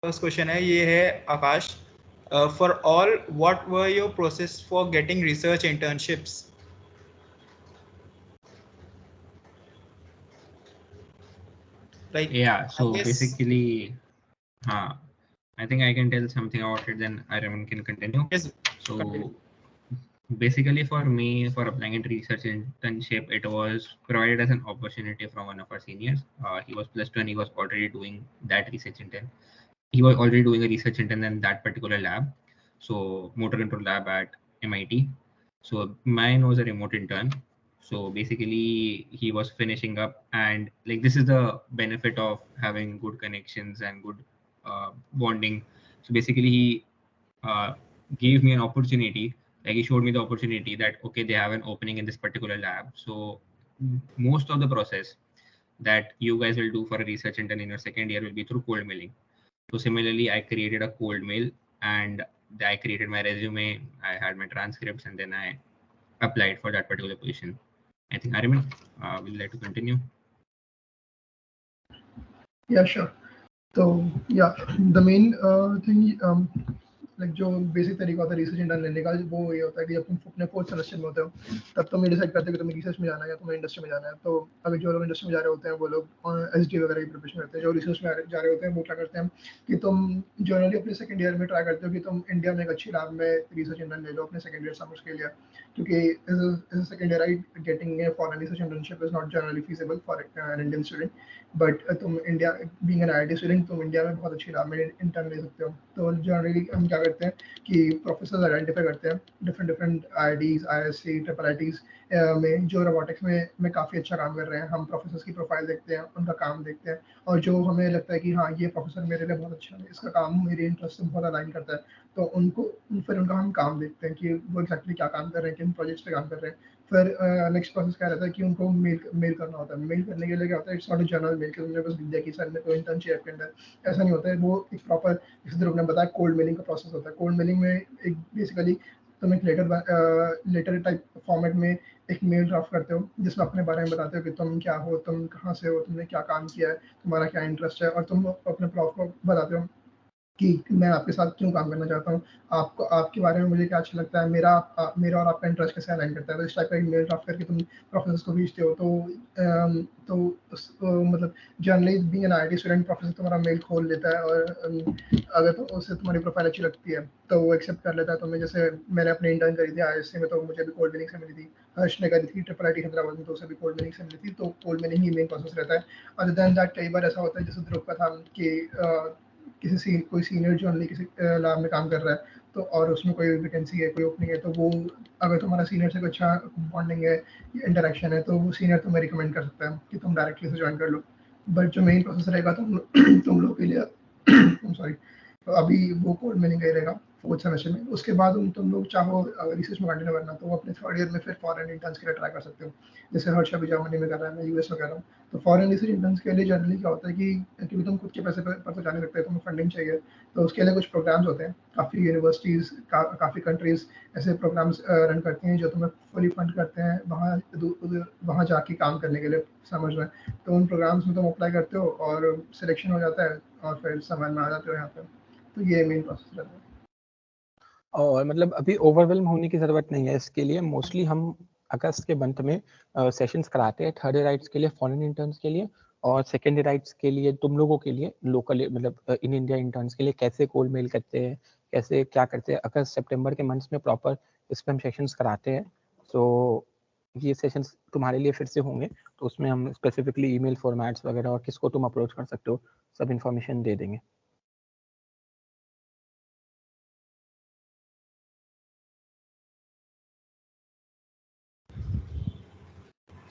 First question है, ये है Aakash, for all what were your process for getting research internships? Like, Yeah, I so guess, basically, I think I can tell something about it, then Aryaman can continue. yes, So continue. basically for me, for applying into research internship, it was provided as an opportunity from one of our seniors. He was +2 and he was already doing that research intern. He was already doing a research intern in that particular lab, so motor control lab at MIT. So mine was a remote intern. So basically he was finishing up, and like this is the benefit of having good connections and good bonding. So basically he gave me an opportunity, like he showed me the opportunity that okay, they have an opening in this particular lab. So most of the process that you guys will do for a research intern in your second year will be through cold milling. So similarly, I created a cold mail and I created my resume. I had my transcripts and then I applied for that particular position. I think Aryaman will like to continue. Yeah, sure. So yeah, the main thing like जो basic तरीका होता है research intern लेने का, वो ये होता है कि जब तुम अपने फोर्थ सेमेस्टर में होते हो तब तुम ये डिसाइड करते हो कि तुम्हें रिसर्च में जाना है या तुम्हें इंडस्ट्री में जाना है। तो अभी जो लोग इंडस्ट्री में जा रहे होते हैं वो लोग SDA वगैरह की प्रिपरेशन करते हैं। जो रिसर्च में जा रहे होते हैं वो क्या करते हैं कि तुम जनरली अपने सेकंड ईयर में ट्राई करते हो कि तुम इंडिया में एक अच्छी लैब में रिसर्च इंटर्न ले लो अपने सेकंड ईयर समझ के लिए, क्योंकि second year getting a foreign research internship is not generally feasible for an Indian student. But तुम India being an IIT student तुम इंडिया में बहुत अच्छी लैब में इंटर्न ले सकते हो। तो जनरली हम क्या करते हैं कि प्रोफेसर आइडेंटिफाई करते हैं डिफरेंट IITs, ISC, IIITs में जो रोबोटिक्स में काफ़ी अच्छा काम कर रहे हैं। हम प्रोफेसर्स की प्रोफाइल देखते हैं, उनका काम देखते हैं, और जो हमें लगता है कि हाँ ये प्रोफेसर मेरे लिए बहुत अच्छा है, इसका काम मेरे इंटरेस्ट से बहुत अलाइन करता है, तो फिर उनका हम काम देखते हैं कि वो एक्जैक्टली क्या काम कर रहे हैं, किन प्रोजेक्ट्स पे काम कर रहे हैं। फिर नेक्स्ट प्रोसेस क्या रहता है कि उनको मेल करना होता है। मेल करने के लिए क्या होता है, it's not a general mail कि तुमने बस लिख दिया कि सर मैं तो इंटर्नशिप के अंदर, ऐसा नहीं होता है। वो एक प्रॉपर, जैसे ध्रुव ने बताया, कोल्ड मेलिंग का प्रोसेस होता है। कोल्ड मेलिंग में एक बेसिकली तुम एक लेटर टाइप फॉर्मेट में एक मेल ड्राफ्ट करते हो जिसमें अपने बारे में बताते हो कि तुम क्या हो, तुम कहाँ से हो, तुमने क्या काम किया है, तुम्हारा क्या इंटरेस्ट है, और तुम अपने प्रॉफ को बताते हो कि मैं आपके साथ क्यों काम करना चाहता हूँ, आपको आपके बारे में मुझे क्या अच्छा लगता है, मेरा और आपका इंटरेस्ट कैसे अलाइन करता है। तो इस टाइप का एक मेल ड्राफ्ट करके तुम प्रोफेसर को भेजते हो। मतलब generally being an IT student, professor तुम्हारा मेल खोल लेता है, और अगर तो उसे तुम्हारी प्रोफाइल अच्छी लगती है तो वो एक्सेप्ट कर लेता है। तो मैं जैसे मैंने अपनी इंटर्न करी थी IISc में, तो मुझे भी कोल्ड मीनिंग से मिली थी। हर्ष ने करी थी IIT हैदराबाद में, तो उसे भी कोल्ड मीनिंग से मिली थी। तो कोल्ड मीनिंग ही मेन प्रोसेस रहता है। अदर देन दैट कई बार ऐसा होता है जैसे ध्रुव का था कि कोई सीनियर जर्नली किसी लैब में काम कर रहा है, तो और उसमें कोई वैकेंसी है, कोई ओपनिंग है, तो वो अगर तुम्हारा सीनियर से कोई अच्छा बॉन्डिंग है या इंटरेक्शन है, तो वो सीनियर तुम्हें रिकमेंड कर सकता है कि तुम डायरेक्टली से ज्वाइन कर लो। बट जो मेन प्रोसेस रहेगा तुम लोग के लिए सॉरी, तो अभी वो कोड में नहीं गई रहेगा फोर्थ सेमेस्टर में। उसके बाद तुम लोग चाहो रिसर्च में कंटिन्यू करना, तो अपने थर्ड ईयर में फिर फॉरेन इंटर्न्स के लिए ट्राई कर सकते हो। जैसे हर्ष अभी जर्मनी में कर रहा है, मैं US में कर रहा हूँ। तो फॉरेन रिसर्च इंटर्न्स के लिए जनरली क्या होता है कि क्योंकि तुम खुद के पैसे पर तो जाने लगते हैं, तुम्हें फंडिंग चाहिए, तो उसके लिए कुछ प्रोग्राम्स होते हैं। काफ़ी यूनिवर्सिटीज़ काफ़ी कंट्रीज ऐसे प्रोग्राम्स रन करती हैं जो तुम्हें फुली फंड करते हैं वहाँ जाके काम करने के लिए, समझ रहे हैं। तो उन प्रोग्राम्स में तुम अप्लाई करते हो और सिलेक्शन हो जाता है, और फिर समझ में आ जाते हो यहाँ पे। तो ये मेन प्रोसेस रहता है। और मतलब अभी ओवरवेल्म होने की जरूरत नहीं है इसके लिए। मोस्टली हम अगस्त के मंथ में सेशंस कराते हैं थर्ड ईयर राइट्स के लिए, फॉरेन इंटर्न्स के लिए, और सेकेंड ईयर राइट्स के लिए तुम लोगों के लिए, लोकल मतलब इन इंडिया इंटर्न्स के लिए कैसे कोल्ड मेल करते हैं, कैसे क्या करते हैं। अगस्त सितंबर के मंथ्स में प्रॉपर इस पर हम सेशंस कराते हैं। तो ये सेशंस तुम्हारे लिए फिर से होंगे, तो उसमें हम स्पेसिफिकली ईमेल फॉर्मेट्स वगैरह और किसको तुम अप्रोच कर सकते हो सब इन्फॉर्मेशन दे देंगे।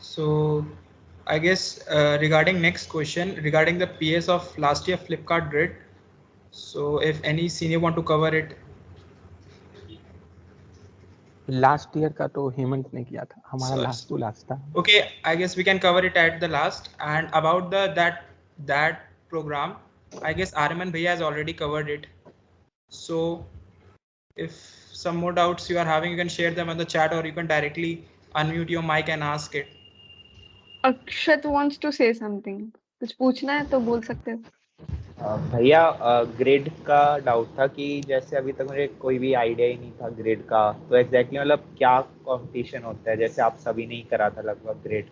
So I guess regarding next question regarding the PS of last year Flipkart Grid. So if any senior want to cover it. Last year का तो हेमंत ने किया था, हमारा लास्ट टू लास्ट था। Okay, I guess we can cover it at the last. And about that program, I guess Arman Bhaiya has already covered it. So if some more doubts you are having, you can share them on the chat, or you can directly unmute your mic and ask it. Akshat wants to say something. कुछ पूछना है तो बोल सकते हो। भैया grade का doubt था कि जैसे अभी तक मुझे कोई भी आइडिया ही नहीं था ग्रेड का, तो एग्जैक्टली मतलब क्या कंपटीशन होता है, जैसे आप सभी ने ही करा था लगभग ग्रेड।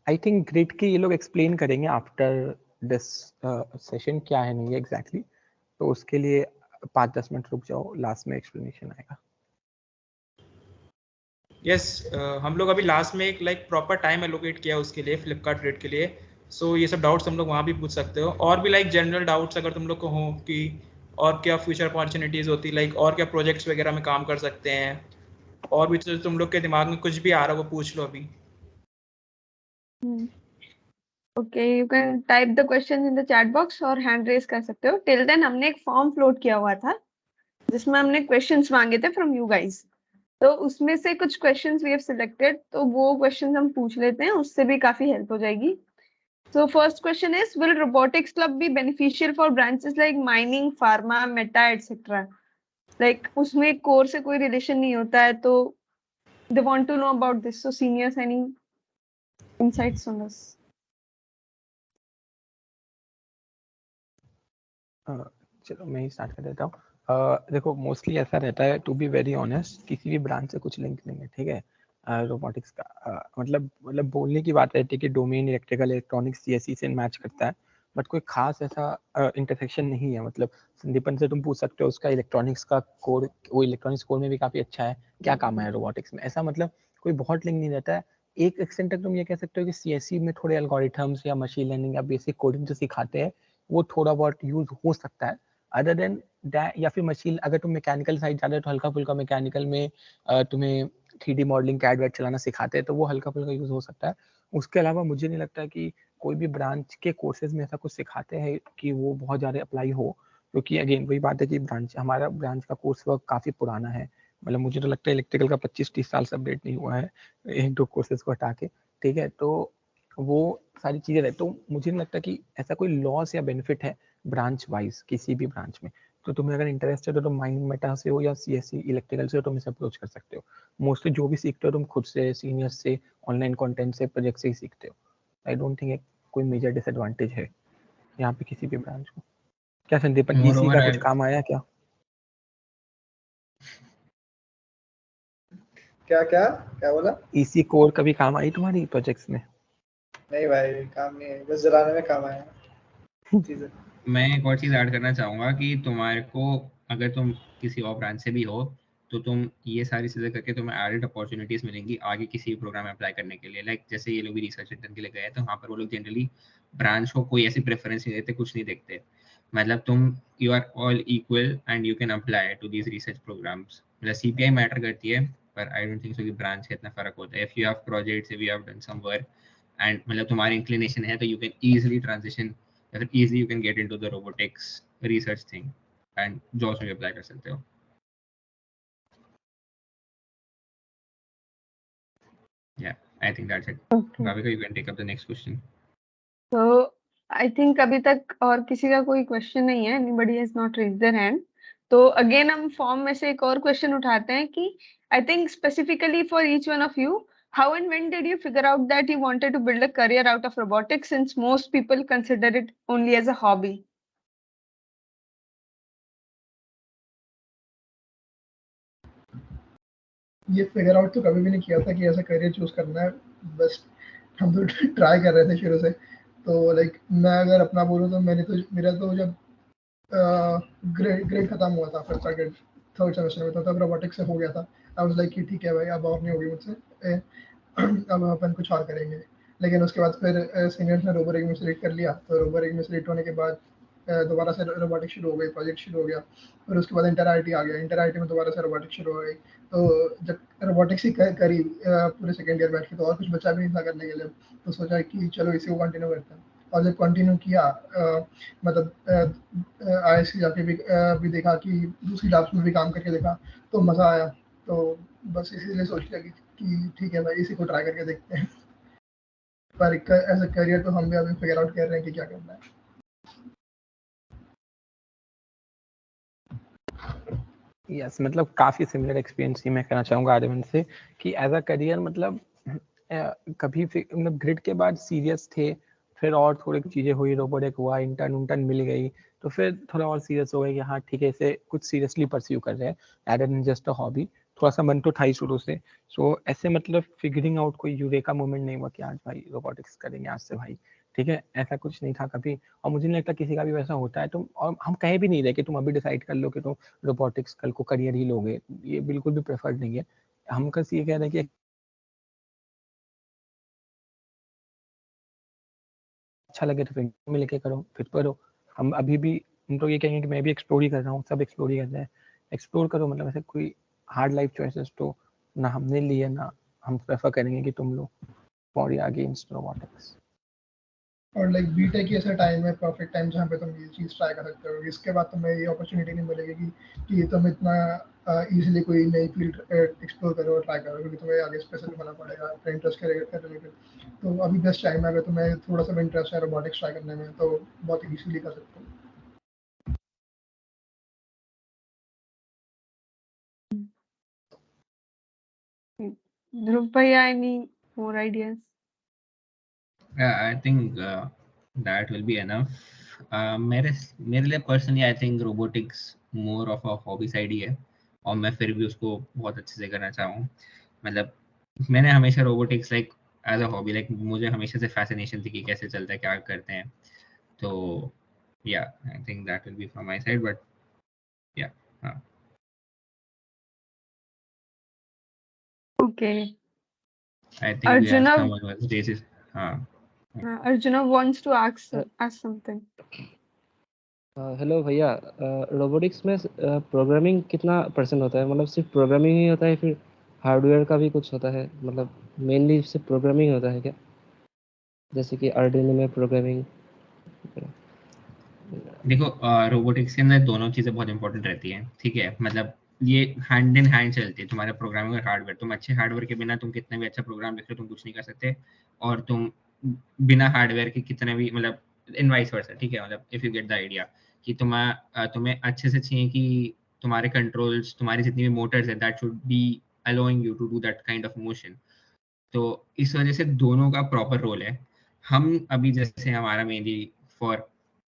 आई थिंक ग्रेड के ये लोग एक्सप्लेन करेंगे आफ्टर दिस सेशन क्या है नहीं है एग्जैक्टली, तो उसके लिए 5-10 मिनट रुक जाओ, लास्ट में एक्सप्लेनेशन आएगा। यस हम लोग अभी लास्ट में एक लाइक प्रॉपर टाइम एलोकेट किया उसके लिए, फ्लिपकार्ट ग्रिड के लिए। सो ये सब डाउट्स हम लोग वहाँ भी पूछ सकते हो, और भी लाइक जनरल डाउट्स अगर तुम लोग को हो कि और क्या फ्यूचर अपॉर्चुनिटीज़ होती, लाइक और क्या प्रोजेक्ट्स वगैरह में काम कर सकते हैं, और भी तो तुम लोग के दिमाग में कुछ भी आ रहा है वो पूछ लो अभी। Okay, you can type the questions in the chat box और hand raise कर सकते हो। Till then हमने एक फॉर्म फ्लोट किया हुआ था जिसमें हमने क्वेश्चंस मांगे थे फ्रॉम यू गाइस। तो उसमें से कुछ क्वेश्चंस वी हैव सिलेक्टेड, तो वो क्वेश्चंस हम पूछ लेते हैं, उससे भी काफी हेल्प हो जाएगी। So first question is, will robotics club be beneficial for branches like mining, pharma, meta, etc. Like उसमें कोर से कोई रिलेशन नहीं होता है, तो they want to know about this. So seniors, any insights on this? चलो मैं ही start कर देता हूँ। देखो मोस्टली ऐसा रहता है, टू बी वेरी ऑनेस्ट, किसी भी ब्रांच से कुछ लिंक नहीं है, ठीक है। रोबोटिक्स का मतलब बोलने की बात रहती है कि डोमेन इलेक्ट्रिकल इलेक्ट्रॉनिक्स CSE से मैच करता है, बट कोई खास ऐसा इंटरसेक्शन नहीं है। मतलब संदीपन से तुम पूछ सकते हो उसका इलेक्ट्रॉनिक्स का कोड, वो इलेक्ट्रॉनिक्स कोड में भी काफी अच्छा है, क्या काम है रोबोटिक्स में, ऐसा मतलब कोई बहुत लिंक नहीं रहता है। एक एक्सटेंट तक तुम ये कह सकते हो कि CSE में थोड़े एल्गोरिथम्स या मशीन लर्निंग या बेसिक कोडिंग जो सिखाते हैं वो थोड़ा बहुत यूज हो सकता है। अदर देन दैट, या फिर मशीन, अगर तुम मैकेनिकल साइड जा रहे हो तो हल्का फुल्का मैकेनिकल में तुम्हें 3D मॉडलिंग कैड वैड चलाना सिखाते हैं, तो वो हल्का फुल्का यूज हो सकता है। उसके अलावा मुझे नहीं लगता कि कोई भी ब्रांच के कोर्सेज में ऐसा कुछ सिखाते हैं कि वो बहुत ज़्यादा अप्लाई हो, क्योंकि अगेन वही बात है कि हमारा ब्रांच का कोर्स वर्क काफ़ी पुराना है। मतलब मुझे तो लगता है इलेक्ट्रिकल का 25-30 साल से अपडेट नहीं हुआ है, 1-2 कोर्सेज को हटा के, ठीक है। तो वो सारी चीज़ें रहती, तो मुझे नहीं लगता कि ऐसा कोई लॉस या बेनिफिट है ब्रांच वाइज किसी भी ब्रांच में। तो तुम्हें अगर इंटरेस्ट है तो तुम माइनिंग मेटा से हो या सीएससी इलेक्ट्रिकल से हो, तुम इसे अप्रोच कर सकते हो। मोस्टली जो भी सीखते हो तुम खुद से, सीनियर्स से, ऑनलाइन कंटेंट से, प्रोजेक्ट से ही सीखते हो। आई डोंट थिंक कोई मेजर डिसएडवांटेज है यहाँ पे किसी भी ब्रांच को। क्या संदीपन, ईसी Moreover, का कुछ काम आया क्या? क्या क्या क्या बोला? ईसी कोर कभी काम आई तुम्हारी प्रोजेक्ट्स में? नहीं भाई, काम नहीं है, बस जलाने में काम आया चीजें। मैं एक और चीज़ ऐड करना चाहूँगा कि तुम्हारे को अगर तुम किसी और ब्रांच से भी हो तो तुम ये सारी चीज़ें करके तुम्हें एडेड अपॉर्चुनिटीज़ मिलेंगी आगे किसी भी प्रोग्राम में अप्लाई करने के लिए। लाइक जैसे ये लोग भी रिसर्च इंटर्न के लिए गए तो वहाँ पर वो लोग जनरली ब्रांच को कोई ऐसी प्रेफरेंस नहीं देते, कुछ नहीं देखते। मतलब तुम you are all equal and you can apply to these research programs. मतलब CPI मैटर करती है पर आई डोंट थिंक सो कि ब्रांच का इतना फर्क होता है। If you have projects, if you have done some work and मतलब तुम्हारी इंक्लिनेशन है तो you can easily transition, easily you can get into the robotics research thing and jobs में apply कर सकते हो। Yeah, I think that's it. Okay. Bhavika, you can take up the next question. So I think अभी तक और किसी का कोई क्वेश्चन नहीं है, anybody has not raised their hand. तो अगेन हम फॉर्म में से एक और क्वेश्चन उठाते हैं कि I think specifically for each one of you, how and when did you figure out that you wanted to build a career out of robotics, since most people consider it only as a hobby? ये figure out तो कभी भी नहीं किया था कि ऐसा career choose करना है, बस हम तो ट्राई कर रहे थे शुरू से। तो लाइक मैं अगर अपना बोलूँ तो मेरा तो जब ग्रेड खत्म हुआ था फर्स्ट थर्ड सेमेस्टर में, तो तब रोबोटिक्स से हो गया था। आई वाज लाइक कि ठीक है भाई, अब और नहीं होगी मुझसे, अब अपन कुछ और करेंगे। लेकिन उसके बाद फिर सीनियर्स ने रोबोटिक में सेलेक्ट कर लिया, तो रोबोटिक में सेलेक्ट होने के बाद दोबारा से रोबोटिक्स शुरू हो गई, प्रोजेक्ट शुरू हो गया। फिर उसके बाद इंटर IT आ गया, इंटर IT में दोबारा से रोबोटिक्स शुरू हो गई। तो जब रोबोटिक्स ही करी पूरे सेकेंड ईयर बैठ के, तो और कुछ बचा भी नहीं था करने के लिए, तो सोचा कि चलो इसी को कंटिन्यू करते हैं। और जब कंटिन्यू किया मतलब IISc जाके भी देखा कि दूसरी लैब्स में भी काम करके देखा, तो मज़ा आया। तो बस इसीलिए सोच लिया कि ठीक है भाई, इसी को ट्राई करके देखते हैं। पर एज अ करियर तो हम भी अभी फिगर आउट कर रहे हैं कि क्या करना है। यस, मतलब काफ़ी सिमिलर एक्सपीरियंस ही मैं कहना चाहूँगा आर्यमन से कि एज अ करियर मतलब कभी मतलब ग्रिड के बाद सीरियस थे, फिर और थोड़ी चीज़ें हुई, रोबोटिक हुआ, इंटर्न मिल गई, तो फिर थोड़ा और सीरियस हो गए कि हाँ ठीक है, इसे कुछ सीरियसली परस्यू कर रहे हैं rather than just a hobby. थोड़ा सा मन तो था ही शुरू से। सो ऐसे मतलब फिगरिंग आउट कोई यूरेका मोमेंट नहीं हुआ कि आज भाई रोबोटिक्स करेंगे आज से भाई, ठीक है, ऐसा कुछ नहीं था कभी। और मुझे नहीं लगता किसी का भी वैसा होता है। तुम और हम कहीं भी नहीं रहे कि तुम अभी डिसाइड कर लो कि तुम रोबोटिक्स कल को करियर ही लोगे, ये बिल्कुल भी प्रेफर्ड नहीं है। हम बस ये कह रहे हैं कि अच्छा लगे तो फिर में लेके करो, फिर करो। हम अभी भी हम तो ये कहेंगे कि मैं भी एक्सप्लोर ही कर रहा हूँ, सब एक्सप्लोर ही कर रहे हैं। एक्सप्लोर करो, मतलब ऐसे कोई हार्ड लाइफ चॉइसेस तो ना हमने लिए ना हम प्रेफर करेंगे कि तुम लो फॉर या अगेंस्ट रोबोटिक्स। और लाइक बीटेक ही ऐसा टाइम है, परफेक्ट टाइम जहाँ पे तुम ये चीज़ ट्राई कर सकते हो। इसके बाद तुम्हें ये अपॉर्चुनिटी नहीं मिलेगी कि तुम इतना इजीली कोई नई फील्ड एक्सप्लोर करो और ट्राई करो, क्योंकि तुम्हें आगे स्पेशलिस्ट होना पड़ेगा अपने इंटरेस्ट के रिलेटेड। तो अभी बेस्ट टाइम है, अगर तुम्हें थोड़ा सा भी इंटरेस्ट है रोबोटिक्स ट्राई करने में, तो बहुत ईजीली कर सकते हो। Dhruv bhaiya, any more ideas? Yeah, I think that will be enough. मेरे लिए personally I think robotics more of a hobby side ही है, और मैं फिर भी उसको बहुत अच्छे से करना चाहूँ। मतलब मैंने हमेशा robotics like as a hobby, like मुझे हमेशा से फैसिनेशन थी कि कैसे चलता है, क्या करते हैं। तो या I think that will be from my side, but या हाँ। Okay. I think we have Arjuna, someone who has raised his Arjuna wants to ask something. Hello भैया, रोबोटिक्स में प्रोग्रामिंग कितना % होता है? मतलब सिर्फ प्रोग्रामिंग ही होता है, फिर हार्डवेयर का भी कुछ होता है? मतलब मेनली सिर्फ प्रोग्रामिंग होता है क्या, जैसे कि आर्डिनो में प्रोग्रामिंग? देखो रोबोटिक्स के अंदर दोनों चीज़ें बहुत इंपॉर्टेंट रहती हैं, ठीक है। मतलब ये हैंड इन हैंड चलती है, तुम्हारा प्रोग्रामिंग और हार्डवेयर। तुम अच्छे हार्डवेयर के बिना तुम कितना भी अच्छा प्रोग्राम लिख लो, तुम कुछ नहीं कर सकते। और तुम बिना हार्डवेयर के कितना भी, मतलब इन वाइस वर्सा, ठीक है। मतलब if you get the idea कि तुम्हें अच्छे से चाहिए कि तुम्हारे कंट्रोल्स, तुम्हारी जितनी भी मोटर्स है, that should be allowing you to do that kind of motion. तो इस वजह से दोनों का प्रॉपर रोल है। हम अभी जैसे हमारा mainly for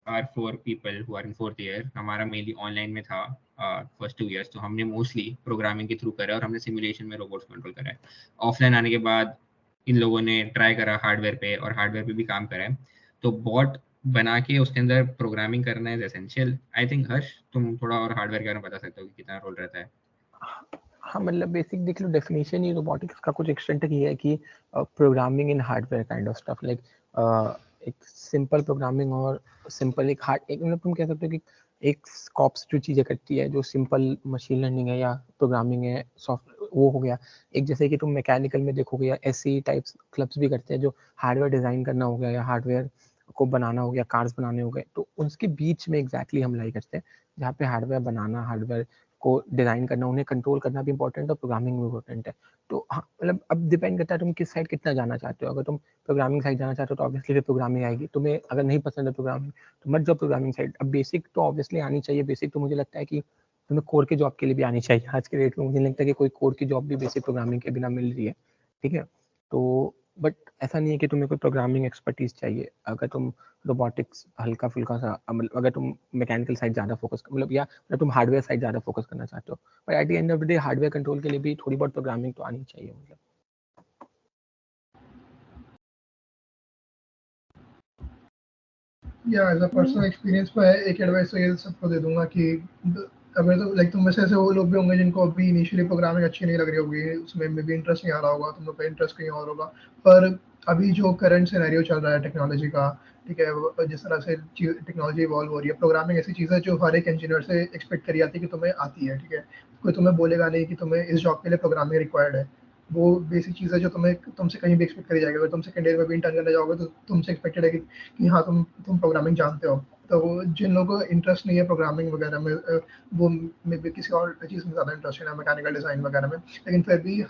are 4 people who are in 4th year, हमारा मेनली ऑनलाइन में था फर्स्ट 2 इयर्स, तो हमने मोस्टली प्रोग्रामिंग के थ्रू करा और हमने सिमुलेशन में रोबोट्स कंट्रोल करा है। ऑफलाइन आने के बाद इन लोगों ने ट्राई करा हार्डवेयर पे, और हार्डवेयर पे भी काम करा है। तो बॉट बना के उसके अंदर प्रोग्रामिंग करना इज एसेंशियल। आई थिंक हर्ष, तुम थोड़ा और हार्डवेयर के बारे में बता सकते हो कि कितना रोल रहता है। हाँ मतलब बेसिक देख लो, डेफिनेशन ही रोबोटिक्स का कुछ एक्सटेंट तक ये है कि programming in hardware kind of stuff, like एक सिंपल प्रोग्रामिंग और सिंपल एक हार्ड, एक मतलब तुम कह सकते हो कि एक स्कॉप्स जो चीज़ें करती है, जो सिंपल मशीन लर्निंग है या प्रोग्रामिंग है, सॉफ्ट वो हो गया। एक जैसे कि तुम मैकेनिकल में देखोगे या ऐसी टाइप्स क्लब्स भी करते हैं जो हार्डवेयर डिज़ाइन करना हो गया या हार्डवेयर को बनाना हो गया, कार्स बनाने हो गए, तो उसके बीच में एग्जैक्टली हम लाई करते हैं, जहाँ पे हार्डवेयर बनाना, हार्डवेयर को डिज़ाइन करना, उन्हें कंट्रोल करना भी इंपॉर्टेंट है और प्रोग्रामिंग भी इंपॉर्टेंट है। तो हाँ मतलब अब डिपेंड करता है तुम किस साइड कितना जाना चाहते हो। अगर तुम प्रोग्रामिंग साइड जाना चाहते हो तो ऑब्वियसली फिर प्रोग्रामिंग आएगी। तुम्हें अगर नहीं पसंद है प्रोग्रामिंग तो मत जाओ प्रोग्रामिंग साइड। अब बेसिक तो ऑब्वियसली आनी चाहिए। बेसिक तो मुझे लगता है कि तुम्हें कोर के जॉब के लिए भी आनी चाहिए। आज के डेट में मुझे लगता है कि कोई कोर की जॉब भी बेसिक प्रोग्रामिंग के बिना मिल रही है, ठीक है। तो बट ऐसा नहीं है कि तुम्हें कोई प्रोग्रामिंग एक्सपर्टीज चाहिए। अगर तुम रोबोटिक्स हल्का फुल्का सा, मतलब अगर तुम मैकेनिकल साइड ज़्यादा फोकस, मतलब या तुम हार्डवेयर साइड ज़्यादा फोकस करना चाहते हो, पर eight the end of the day hardware control के लिए भी थोड़ी बहुत प्रोग्रामिंग तो आनी चाहिए। मतलब या एज अ पर्सनल एक्सपीरियंस मैं एक एडवाइस तो ये सबको दे दूंगा कि अगर तो लाइक तुम में से ऐसे वो लोग भी होंगे जिनको अभी इनिशियली प्रोग्रामिंग अच्छी नहीं लग रही होगी, उसमें मे भी इंटरेस्ट नहीं आ रहा होगा, तुम लोग का इंटरेस्ट कहीं और होगा। पर अभी जो करंट सिनेरियो चल रहा है टेक्नोलॉजी का, ठीक है, जिस तरह से टेक्नोलॉजी इवॉल्व हो रही है, प्रोग्रामिंग ऐसी चीज़ है जो हर एक इंजीनियर से एक्सपेक्ट करी जाती है कि तुम्हें आती है, ठीक है। कोई तुम्हें बोलेगा नहीं कि तुम्हें इस जॉब के लिए प्रोग्रामिंग रिक्वायर्ड है। वो बेसिक चीज़ है जो तुमसे कहीं भी एक्सपेक्ट करी जाएगी। अगर तुम सेकंड ईयर में भी इंटर्न करने जाओगे तो तुमसे एक्सपेक्टेड है कि हाँ तुम प्रोग्रामिंग जानते हो। तो जिन लोगों को इंटरेस्ट नहीं है प्रोग्रामिंग वगैरह में, वो मे बी किसी और चीज़ में ज़्यादा इंटरेस्ट है, मैकेनिकल डिज़ाइन वगैरह में, लेकिन फिर भी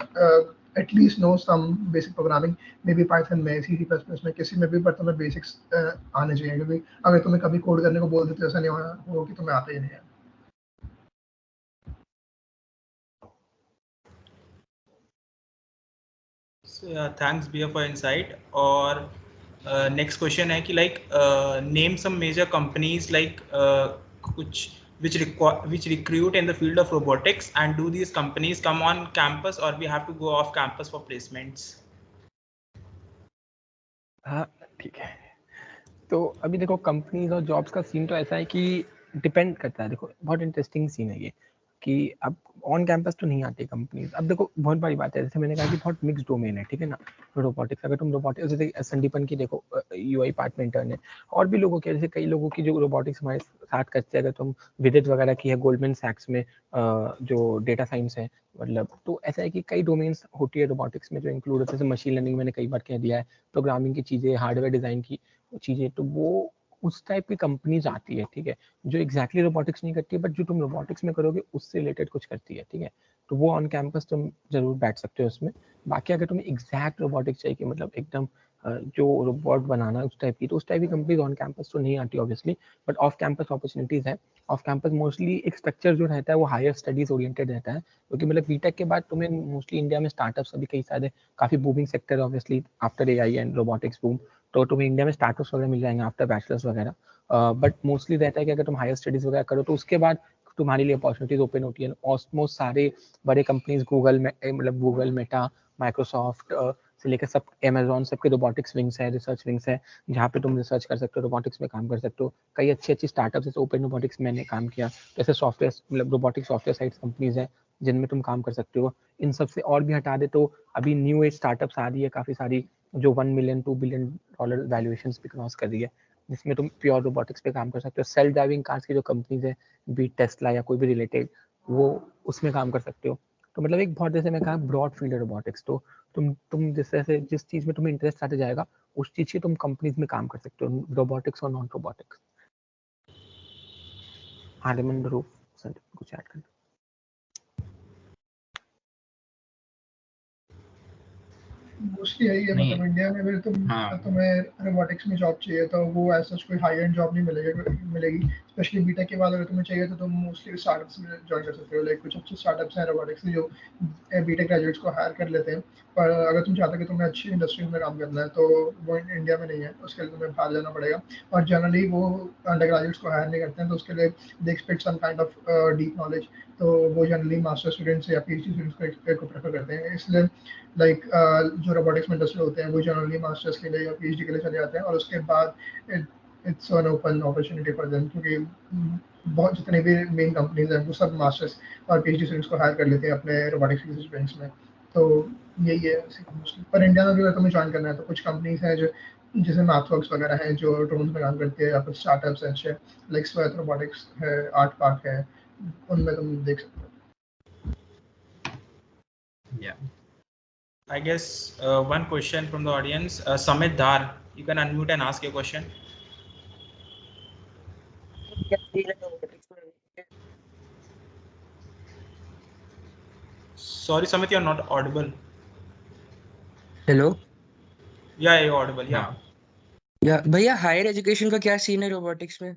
at least know some basic programming, maybe Python में, C++ में, किसी में भी, पर तुम्हें बेसिक्स आने चाहिए। क्योंकि अगर तुम्हें कभी कोड करने को बोल देते ऐसा नहीं हो कि तुम्हें आता ही नहीं है। थैंक्स भैया फॉर इनसाइट। और नेक्स्ट क्वेश्चन है कि like name some major companies like कुछ which recruit in the field of robotics, and do these companies come on campus or we have to go off campus for placements? हाँ ठीक है। तो अभी देखो companies और जॉब्स का scene तो ऐसा है कि डिपेंड करता है। देखो बहुत इंटरेस्टिंग सीन है ये कि अब ऑन कैंपस तो नहीं आती कंपनीज। अब देखो बहुत बड़ी बात है, जैसे मैंने कहा कि बहुत मिक्स डोमेन है, ठीक है ना। रोबोटिक्स, अगर तुम रोबोटिक्स जैसे संदीपन की देखो UI पार्ट में इंटर्न है, और भी लोगों के जैसे कई लोगों की जो रोबोटिक्स हमारे साथ करते हैं। अगर तुम विदित वगैरह की है गोल्डमैन सैक्स में जो डेटा साइंस है, मतलब तो ऐसा है कि कई डोमेन्स होती है रोबोटिक्स में जो इंक्लूड होते हैं। जैसे मशीन लर्निंग मैंने कई बार कह दिया है, प्रोग्रामिंग की चीज़ें, हार्डवेयर डिज़ाइन की चीज़ें, तो वो उस टाइप की कंपनीज आती है, ठीक है, जो एग्जैक्टली रोबोटिक्स नहीं करती है, बट जो तुम रोबोटिक्स में करोगे उससे रिलेटेड कुछ करती है, ठीक है। तो वो ऑन कैंपस तुम जरूर बैठ सकते हो उसमें। बाकी अगर तुम्हें एग्जैक्ट रोबोटिक्स चाहिए, मतलब एकदम जो रोबोट बनाना उस टाइप की, तो उस टाइप की कंपनीज ऑन कैंपस तो नहीं आती obviously, but off campus opportunities है। ऑफ कैंपस मोस्टली एक स्ट्रक्चर जो रहता है वो हायर स्टडीज ओरिएंटेड रहता है, क्योंकि मतलब बीटेक के बाद तुम्हें मोस्टली इंडिया में स्टार्टअप्स अभी कई सारे, काफी booming sector obviously after AI and robotics boom, तो तुम्हें इंडिया में स्टार्टअप्स वगैरह मिल जाएंगे आफ्टर बैचलर्स वगैरह। बट मोस्टली रहता है कि अगर तुम हायर स्टडीज वगैरह करो तो उसके बाद तुम्हारे लिए अपॉर्चुनिटीज ओपन होती है। ऑलमोस्ट सारे बड़े कंपनीज गूगल में, मतलब गूगल, मेटा, माइक्रोसॉफ्ट से लेकर सब, अमेजॉन, सबके रोबोटिक्स विंग्स है, रिसर्च विंग्स है, जहाँ पे तुम रिसर्च कर सकते हो, रोबोटिक्स में काम कर सकते हो। कई अच्छी अच्छी स्टार्टअप्स जैसे ओपन रोबोटिक्स मैंने काम किया, जैसे सॉफ्टवेयर, मतलब रोबोटिक सॉफ्टवेयर साइट कंपनीज है जिनमें तुम काम कर सकते हो। इन सब से और भी हटा दे तो अभी न्यू एज स्टार्टअप्स आ रही है काफ़ी सारी, जो $1 मिलियन $2 बिलियन वैल्यूएशन भी क्रॉस कर रही है, जिसमें तुम प्योर रोबोटिक्स पे काम कर सकते हो। सेल्फ ड्राइविंग कार्स की जो कंपनीज है, बी टेस्ला या कोई भी रिलेटेड, वो उसमें काम कर सकते हो। तो मतलब एक बहुत, जैसे मैं कहा, ब्रॉड फील्ड है रोबोटिक्स। तो तुम जैसे जिस चीज़ में तुम्हें इंटरेस्ट आते जाएगा उस चीज़ की तुम कंपनीज में काम कर सकते हो, रोबोटिक्स और नॉन रोबोटिक्स। हाँ रूप सर कुछ ऐड कर। मोस्टली यही है, मतलब इंडिया में अगर तुम्हें रोबोटिक्स में जॉब चाहिए तो वो ऐसा कोई हाई एंड जॉब नहीं मिलेगी, स्पेशली बीटेक के बाद अगर तुम्हें चाहिए तो तुम मोस्टली स्टार्टअप्स में ज्वाइन कर सकते हो। लाइक कुछ अच्छे स्टार्टअप्स हैं रोबोटिक्स के जो बीटेक ग्रेजुएट्स को हायर कर लेते हैं, पर अगर तुम चाहते हो कि तुम्हें अच्छी इंडस्ट्रीज में काम करना है तो वो इंडिया में नहीं है, उसके लिए तुम्हें बाहर जाना पड़ेगा। और जनरली वो अंडर ग्रेजुएट्स को हायर नहीं करते हैं, तो उसके लिए they expect some kind of deep knowledge, तो वो जनरली मास्टर स्टूडेंट्स या पीएचडी स्टूडेंट्स को प्रेफर करते हैं। इसलिए लाइक जो रोबोटिक्स में इंडस्ट्री होते हैं वो जनरली मास्टर्स के लिए या पीएचडी के लिए चले जाते हैं, और उसके बाद it's an open opportunity for them, क्योंकि बहुत जितने भी मेन कंपनीज हैं वो सब मास्टर्स और पीएचडी स्टूडेंट्स को हायर कर लेते हैं अपने रोबोटिक्स के स्टूडेंट्स में। तो यही है मोस्टली। पर इंडिया में भी अगर तुम्हें ज्वाइन करना है तो कुछ कंपनीज हैं जो जैसे मैथवर्क्स वगैरह हैं जो ड्रोन में काम करती है, या फिर स्टार्टअप्स हैं अच्छे लाइक स्वेत रोबोटिक्स है, आर्ट पार्क है, उनमें तुम देख सकते हो। Yeah. I guess one question from the audience. Samit Dhar, you can unmute and ask your question. Sorry, Samit, you're not audible. Hello. Yeah, you're audible. Yeah. या भैया higher education का क्या सीन है रोबोटिक्स में?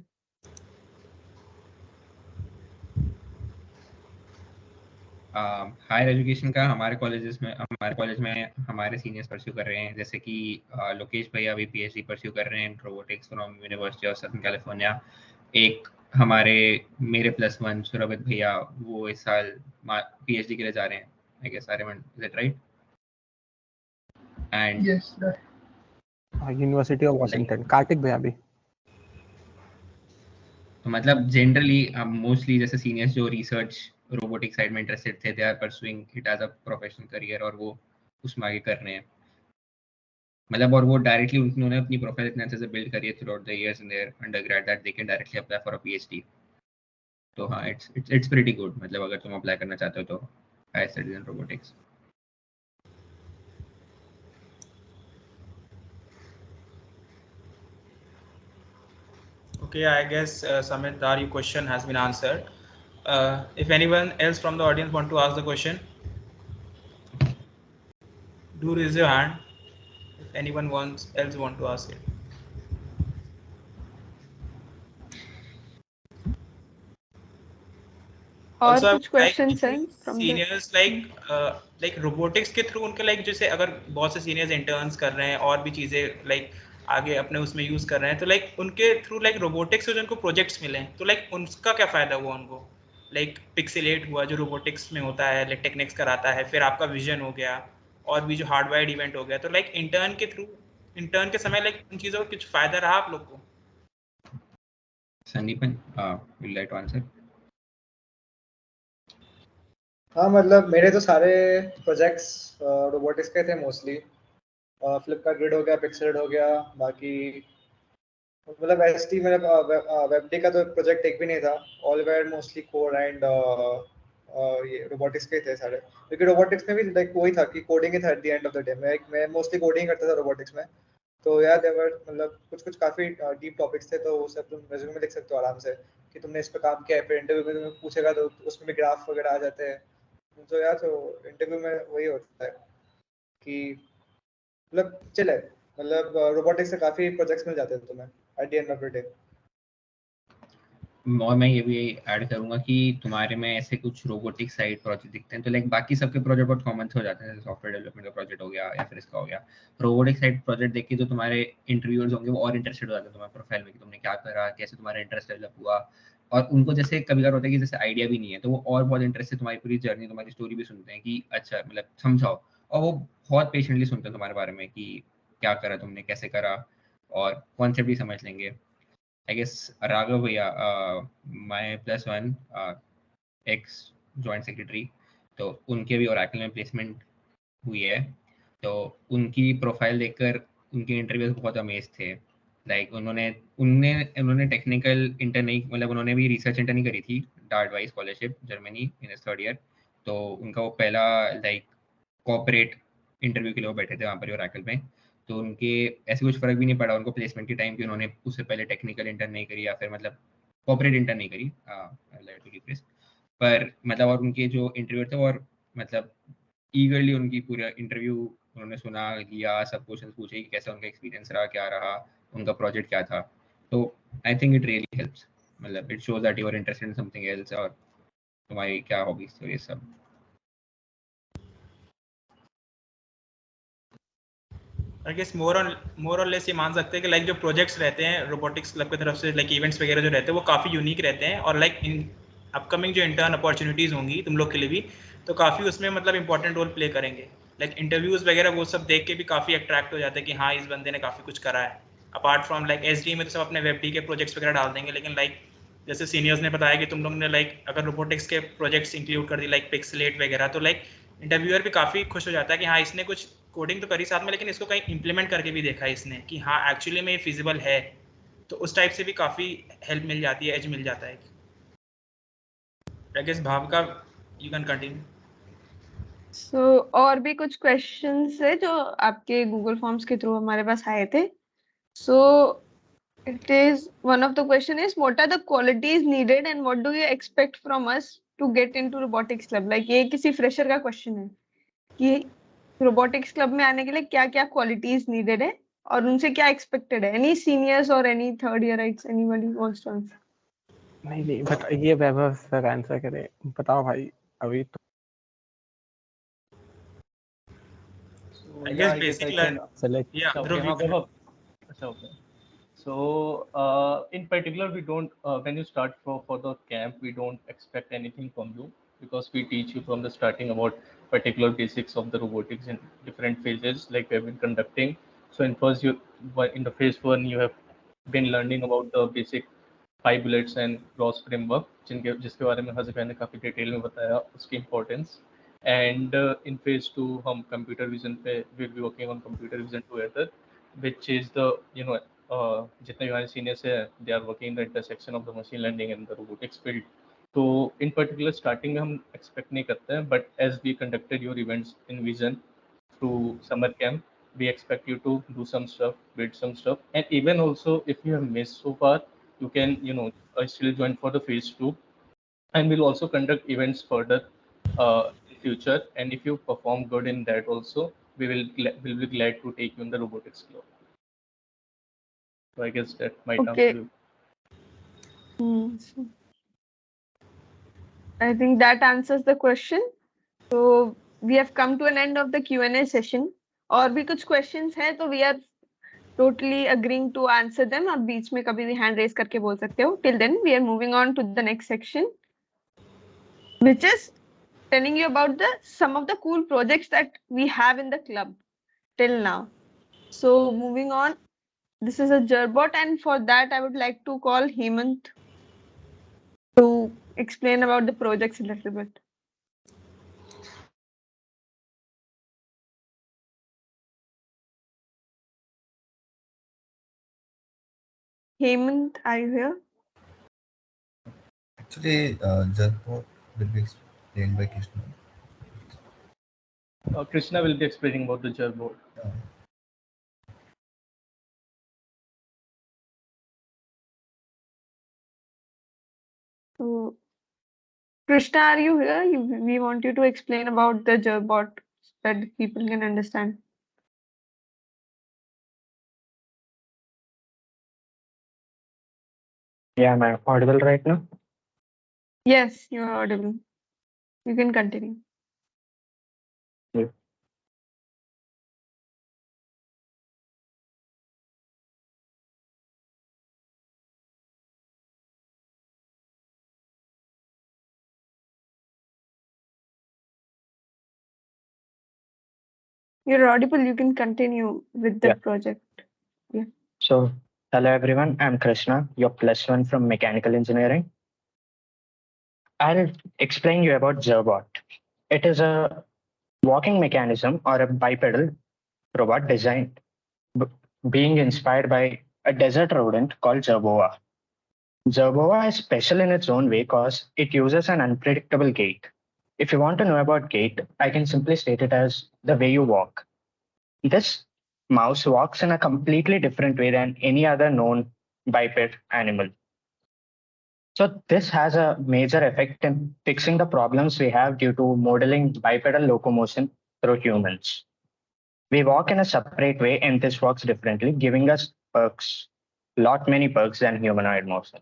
Higher education का हमारे college में हमारे सीनियर्स परस्यू कर रहे हैं, जैसे कि लोकेश भैया भी पीएचडी परस्यू कर रहे हैं robotics from university of southern California. एक हमारे मेरे +1 सुरभित भैया, वो इस साल पीएचडी के लिए जा रहे हैं। I guess Aryaman, is it right? And yes, university of Washington Kartik भैया भी। तो मतलब जनरली मोस्टली जैसे सीनियर्स जो रिसर्च रोबोटिक साइड में इंटरेस्टेड थे, they are pursuing it as a professional career, और वो उसमें आगे कर रहे हैं। मतलब और वो डायरेक्टली उन्होंने अपनी प्रोफाइल इतने अच्छे से बिल्ड करी है through out the years in their undergrad that they can directly apply for a PhD. तो हाँ, इट्स प्रीटी गुड। मतलब अगर तुम अप्लाई करना चाहते हो तो higher studies in robotics. Okay, I guess Samit Dhar, your question has been answered. If anyone else from the audience want to ask the question, do raise your hand. If anyone else want to ask it. और Also, कुछ questions हैं from seniors like robotics के through उनके like जैसे अगर बहुत से seniors interns कर रहे हैं और भी चीजें लाइक आगे अपने उसमें यूज कर रहे हैं, तो लाइक उनके थ्रू लाइक रोबोटिक्स से जो उनको प्रोजेक्ट्स मिले तो लाइक उनका क्या फायदा हुआ उनको? लाइक पिक्सेलेट हुआ जो रोबोटिक्स में होता है, लाइक टेक्निक्स कराता है, फिर आपका विजन हो गया और भी जो हार्डवायर्ड इवेंट हो गया, तो लाइक इंटर्न के समय लाइक उन चीजों का कुछ फायदा रहा आप लोग को? Sandipan, will like to answer? हाँ, मतलब मेरे तो सारे प्रोजेक्ट्स रोबोटिक्स के थे मोस्टली। फ्लिपकार्ट ग्रिड हो गया, पिक्सेलेट हो गया, बाकी मतलब एसटी मेरा वेबडी का तो प्रोजेक्ट एक भी नहीं था। All were mostly code and ये रोबोटिक्स के थे सारे, क्योंकि रोबोटिक्स में भी लाइक वही था कि कोडिंग ही था eight the end of the day. मैं मोस्टली कोडिंग करता था रोबोटिक्स में। तो यार देवर मतलब कुछ काफ़ी डीप टॉपिक्स थे, तो वो सब तुम रेज्यूमे में लिख सकते हो आराम से कि तुमने इस पर काम किया है। फिर इंटरव्यू में तुम्हें पूछेगा तो उसमें भी ग्राफ वगैरह आ जाते हैं। तो यार तो इंटरव्यू में वही होता है कि मतलब चले, मतलब रोबोटिक्स से काफ़ी प्रोजेक्ट्स मिल जाते हैं तुम्हें eight the end of the day. और मैं ये भी ऐड करूंगा कि तुम्हारे में ऐसे कुछ रोबोटिक साइड प्रोजेक्ट दिखते हैं तो लाइक बाकी सबके प्रोजेक्ट बहुत कॉमन हो जाते हैं, जैसे सॉफ्टवेयर डेवलपमेंट का प्रोजेक्ट हो गया या फिर इसका हो गया। रोबोटिक साइड प्रोजेक्ट देख के जो तुम्हारे इंटरव्यूअर्स होंगे वो और इंटरेस्टेड हो जाते हैं तुम्हारे प्रोफाइल में कि तुमने क्या करा, कैसे तुम्हारा इंटरेस्ट डेवलप हुआ। और उनको जैसे कभी कभार होता है कि जैसे आइडिया भी नहीं है, तो वो और बहुत इंटरेस्ट से तुम्हारी पूरी जर्नी, तुम्हारी स्टोरी भी सुनते हैं कि अच्छा मतलब समझाओ, और वो बहुत पेशेंटली सुनते हैं तुम्हारे बारे में कि क्या करा तुमने, कैसे करा, और कॉन्सेप्ट भी समझ लेंगे। I guess Raghav भैया, my +1 ex joint secretary, तो उनके भी Oracle में प्लेसमेंट हुई है। तो उनकी प्रोफाइल देखकर उनके इंटरव्यूज बहुत अमेज थे। लाइक उन्होंने टेक्निकल इंटर नहीं, मतलब उन्होंने भी रिसर्च इंटर नहीं करी थी, dart wise scholarship Germany in 3rd year. तो उनका वो पहला लाइक कॉर्पोरेट इंटरव्यू के लिए वो बैठे थे वहाँ पर Oracle में। तो उनके ऐसे कुछ फर्क भी नहीं पड़ा उनको प्लेसमेंट के टाइम कि उन्होंने उससे पहले टेक्निकल इंटर नहीं करी या फिर मतलब कॉर्पोरेट इंटर नहीं करी, पर मतलब और उनके जो इंटरव्यू थे और मतलब ईगरली उनकी पूरा इंटरव्यू उन्होंने सुना लिया, सब क्वेश्चन पूछे कि कैसा उनका एक्सपीरियंस रहा, क्या रहा, उनका प्रोजेक्ट क्या था। तो I think it really helps मतलब it shows that you are interested in something else और तुम्हारी क्या hobbies थी और ये सब. आई गेस मोर और लेस ये मान सकते हैं कि लाइक जो प्रोजेक्ट्स रहते हैं रोबोटिक्स क्लब की तरफ से, लाइक इवेंट्स वगैरह जो रहते हैं वो काफ़ी यूनिक रहते हैं, और लाइक इन अपकमिंग जो इंटर्न अपॉर्चुनिटीज़ होंगी तुम लोग के लिए भी, तो काफ़ी उसमें मतलब इंपॉर्टेंट रोल प्ले करेंगे. लाइक इंटरव्यूज़ वगैरह वो सब देख के भी काफ़ी अट्रैक्ट हो जाते हैं कि हाँ इस बंदे ने काफ़ी कुछ करा है. अपार्ट फ्रॉम लाइक एसडी में तो सब अपने वेबडी के प्रोजेक्ट्स वगैरह डाल देंगे, लेकिन लाइक जैसे सीनियर्स ने बताया कि तुम लोग ने लाइक अगर रोबोटिक्स के प्रोजेक्ट्स इंक्लूड कर दी लाइक पिक्सलेट वगैरह, तो लाइक इंटरव्यूअर भी काफ़ी खुश हो जाता है कि हाँ इसने कुछ कोडिंग तो करी साथ में, लेकिन इसको कहीं इम्प्लीमेंट करके भी देखा है इसने कि हाँ एक्चुअली में ये फिजिबल है. तो उस टाइप से भी काफ़ी हेल्प मिल जाती है, एज मिल जाता है. आई गेस भाव का यू कैन कंटिन्यू. सो और भी कुछ क्वेश्चंस है जो आपके गूगल फॉर्म्स के थ्रू हमारे पास आए थे. सो it is one of the question is what are the qualities needed and what do you expect from us to get into robotics club. like ये किसी fresher का question है कि robotics club में आने के लिए क्या क्या qualities needed है और उनसे क्या expected है. any seniors or any third yearites, anybody wants to answer? नहीं बट ये वैभव सर आंसर करे. बताओ भाई अभी तो. I guess basic select. yeah, Dhruv, you can. Okay. So in particular, we don't when you start for the camp, we don't expect anything from you because we teach you from the starting about particular basics of the robotics in different phases like we have been conducting. So in first in the phase 1 you have been learning about the basic 5 bullets and ROS framework जिसके बारे में हज़ ने काफ़ी detail में बताया उसकी importance. And in phase 2 हम computer vision पे will be working on computer vision together, which is the जितने भी हमारे सीनियर्स है they are working in the intersection of the machine learning and the robotics field. तो in particular starting में हम expect नहीं करते हैं, but as we conducted your events in vision through summer camp, we expect you to do some stuff, build some stuff, and even also if you have missed so far, you can still join for the phase 2, and we'll also conduct events further in future, and if you perform good in that also, we'll be glad to take you in the robotics club. So I guess that might answer you. I think that answers the question. So we have come to an end of the Q&A session. और भी कुछ questions हैं तो we are totally agreeing to answer them. और बीच में कभी भी hand raise करके बोल सकते हो. Till then we are moving on to the next section, which is telling you about some of the cool projects that we have in the club till now. So moving on, this is a Gerbot, and for that I would like to call Hemant to explain about the projects a little bit. Hemant, are you here? Actually, Gerbot will be explained by Krishna. Krishna will be explaining about the Gerbot. So, Krishna, are you here? We want you to explain about the Gerbot so that people can understand. Yeah, am I audible right now? Yes, you are audible. You can continue. Yeah. You're audible. You can continue with the project. Yeah. So, hello everyone. I'm Krishna, your +1 from mechanical engineering. I'll explain you about Gerbot. It is a walking mechanism or a bipedal robot designed being inspired by a desert rodent called Jerboa. Jerboa is special in its own way because it uses an unpredictable gait. If you want to know about gait, I can simply state it as the way you walk. This mouse walks in a completely different way than any other known biped animal. So this has a major effect in fixing the problems we have due to modeling bipedal locomotion through humans. We walk in a separate way and this works differently, giving us perks, many perks than humanoid motion.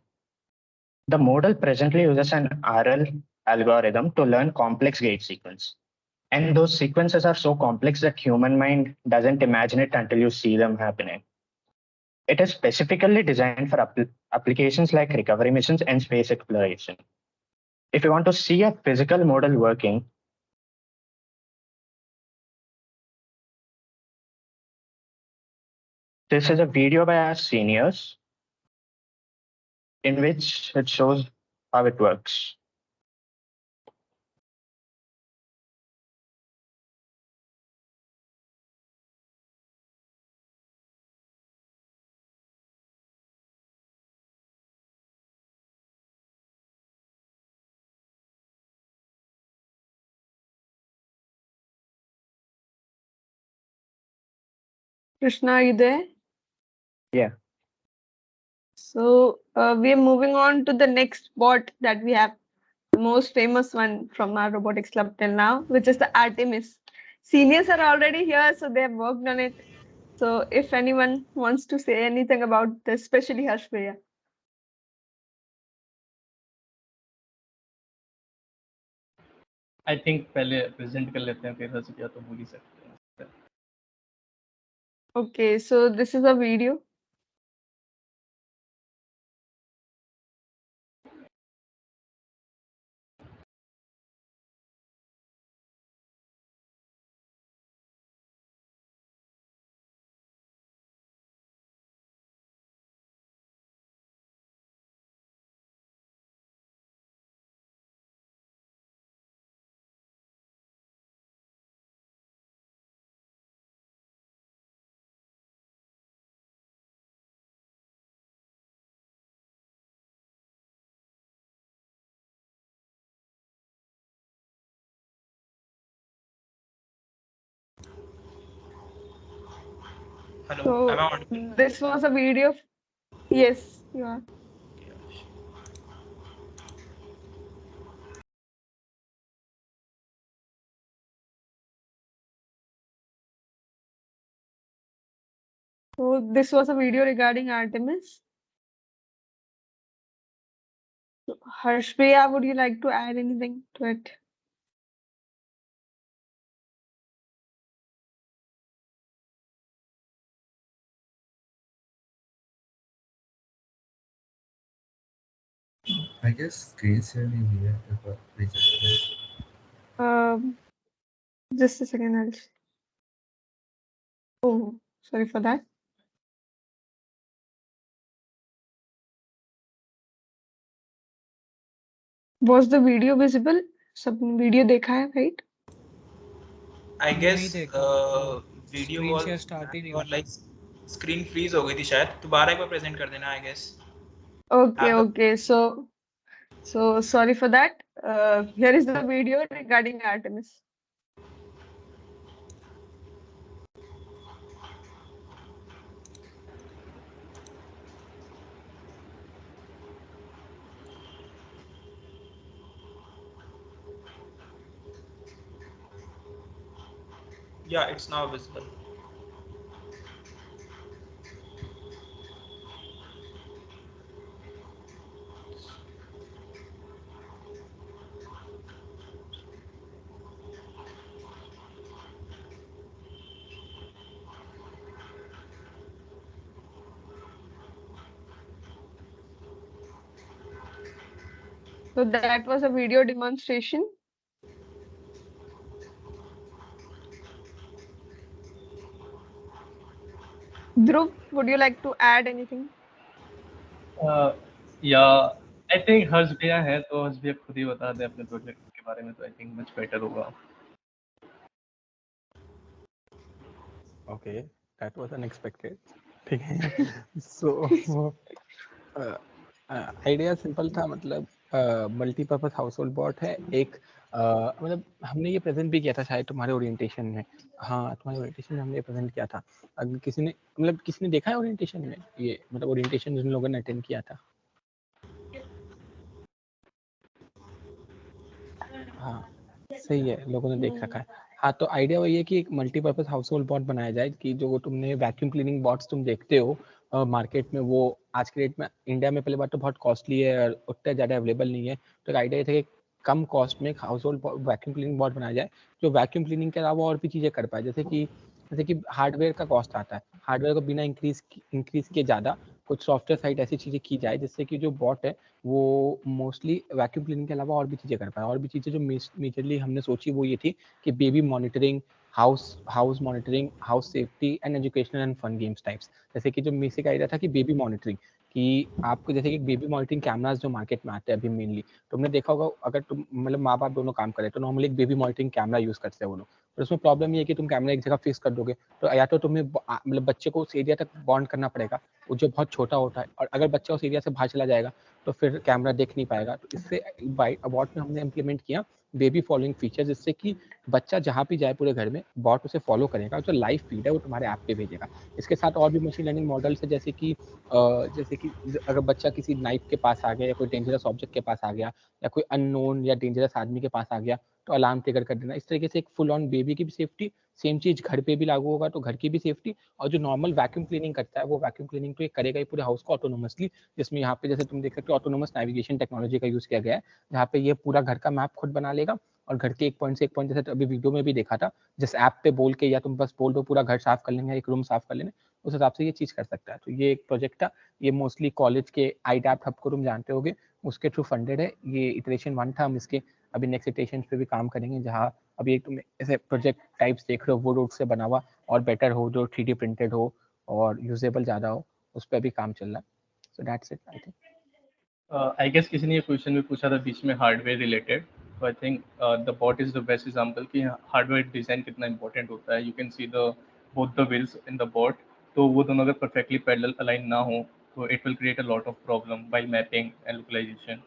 The model presently uses an RL algorithm to learn complex gate sequence. And those sequences are so complex that human mind doesn't imagine it until you see them happening. It is specifically designed for applications like recovery missions and space exploration. If you want to see a physical model working, this is a video by our seniors in which it shows how it works. Krishna, are you there? Yeah. So we are moving on to the next bot that we have, the most famous one from our robotics club till now, which is the Artemis. Seniors are already here, so they have worked on it. So if anyone wants to say anything about this, especially Harsh Bhaiya. I think पहले present कर लेते हैं फिर हंस गया तो बोल ही सकते हैं. Okay, so this is a video. Hello, So am I audible? this was a video. Yes, you are. So this was a video regarding Artemis. So, Harsh Bhaiya, would you like to add anything to it? I guess screen sharing here is Just a second, I'll. Oh, sorry for that. Was the video visible? सबने video देखा है, right? I guess Screen video share was start ही नहीं और हुआ. like screen freeze हो गई थी शायद. दोबारा एक बार present कर देना I guess. Okay, okay. So sorry for that. Here is the video regarding Artemis. Yeah, it's now visible. So that was a video demonstration. Dhruv, would you like to add anything? Yeah, I think हर्ष भैया है तो हर्ष भैया खुद ही बता दें अपने project के बारे में तो I think much better होगा. Okay, that was unexpected. ठीक है. So आइडिया सिंपल था, मतलब मल्टीपर्पज हाउसहोल्ड बॉट है एक. मतलब हमने ये प्रेजेंट भी किया था शायद तुम्हारे ओरिएंटेशन में. हाँ, तुम्हारे ओरिएंटेशन में हमने प्रेजेंट किया था. अगर किसी ने मतलब किसी ने देखा है ओरिएंटेशन में, ये मतलब ओरिएंटेशन जिन लोगों ने अटेंड किया था. हाँ सही है, लोगों ने देख रखा है. हाँ, तो आइडिया वही है कि एक मल्टीपर्पज हाउसहोल्ड बॉट बनाया जाए कि जो तुमने वैक्यूम क्लीनिंग बॉट्स तुम देखते हो मार्केट में वो आज के रेट में इंडिया में पहले बात तो बहुत कॉस्टली है और उतना ज़्यादा अवेलेबल नहीं है। तो एक आइडिया था कि कम कॉस्ट में एक household vacuum cleaning bot बनाया जाए जो वैक्यूम क्लीनिंग के अलावा और भी चीज़ें कर पाए, जैसे कि हार्डवेयर का कॉस्ट आता है, हार्डवेयर को बिना इंक्रीज किए ज़्यादा कुछ सॉफ्टवेयर साइट ऐसी चीज़ें की जाए जिससे कि जो बॉट है वो मोस्टली वैक्यूम क्लीनिंग के अलावा और भी चीज़ें कर पाए। और भी चीज़ें जो मेजरली हमने सोची वो ये थी कि baby monitoring, house monitoring, house safety and educational and fun games types. जैसे कि जो बेसिक आइडिया था कि बेबी मॉनिटरिंग, कि आपको जैसे कि बेबी मॉनिटरिंग कैमरास जो मार्केट में आते हैं अभी मेनली, तुमने देखा होगा अगर तुम मतलब माँ बाप दोनों काम करें तो नॉर्मली एक बेबी मॉनिटरिंग कैमरा यूज़ करते हैं वो लोग। पर उसमें प्रॉब्लम ये है कि तुम कैमरा एक जगह फिक्स कर दोगे तो या तो तुम्हें मतलब बच्चे को उस एरिया तक बॉन्ड करना पड़ेगा वो जो बहुत छोटा होता है, और अगर बच्चा उस एरिया से बाहर चला जाएगा तो फिर कैमरा देख नहीं पाएगा। तो इससे बाय अबॉट में हमने इम्प्लीमेंट किया बेबी फॉलोइंग फीचर, जिससे कि बच्चा जहाँ भी जाए पूरे घर में बॉट उसे फॉलो करेगा, जो लाइव फीड है वो तुम्हारे ऐप पे भेजेगा। इसके साथ और भी मशीन लर्निंग मॉडल्स है, जैसे कि अगर बच्चा किसी नाइफ के पास आ गया या कोई डेंजरस ऑब्जेक्ट के पास आ गया या कोई अननोन या डेंजरस आदमी के पास आ गया तो अलार्म ट्रिगर कर देना। इस तरीके से एक फुल ऑन बेबी की भी सेफ्टी, सेम चीज घर पे भी लागू होगा तो घर की भी सेफ्टी, और जो नॉर्मल वैक्यूम क्लीनिंग करता है वो वैक्यूम क्लीनिंग तो ये करेगा ही पूरे हाउस को ऑटोनोमसली, जिसमें यहाँ पे जैसे तुम देख सकते हो ऑटोनोमस नेविगेशन टेक्नोलॉजी का यूज किया गया है, जहाँ पे ये पूरा घर का मैप खुद बना लेगा और घर के एक पॉइंट से एक पॉइंट, जैसे अभी वीडियो में भी देखा था, जिस ऐप पे बोल के या तुम बस बोल दो पूरा घर साफ कर लेंगे, एक रूम साफ कर लेंगे, उस हिसाब से ये चीज कर सकता है। तो ये एक प्रोजेक्ट था, ये मोस्टली कॉलेज के आईडैप हब को तुम जानते होगे उसके थ्रू फंडेड है। ये इटरेशन 1 था, हम इसके अभी नेक्स्ट इटरेशन पे भी काम करेंगे, जहाँ अभी एक तुम ऐसे प्रोजेक्ट टाइप्स देख रहे हो वो रोड से बना हुआ और बेटर हो, जो 3D प्रिंटेड हो और यूजेबल ज़्यादा हो, उस पर भी काम चल रहा है। So that's it I think. I guess किसी ने ये क्वेश्चन भी पूछा था बीच में हार्डवेयर रिलेटेड, तो I think the bot is the best example कि हार्डवेयर डिजाइन कितना इंपॉर्टेंट होता है। You can see the both the wheels in the bot, तो वो दोनों अगर परफेक्टली पैरेलल अलाइन ना हो तो it will create a lot of problem while mapping and localization.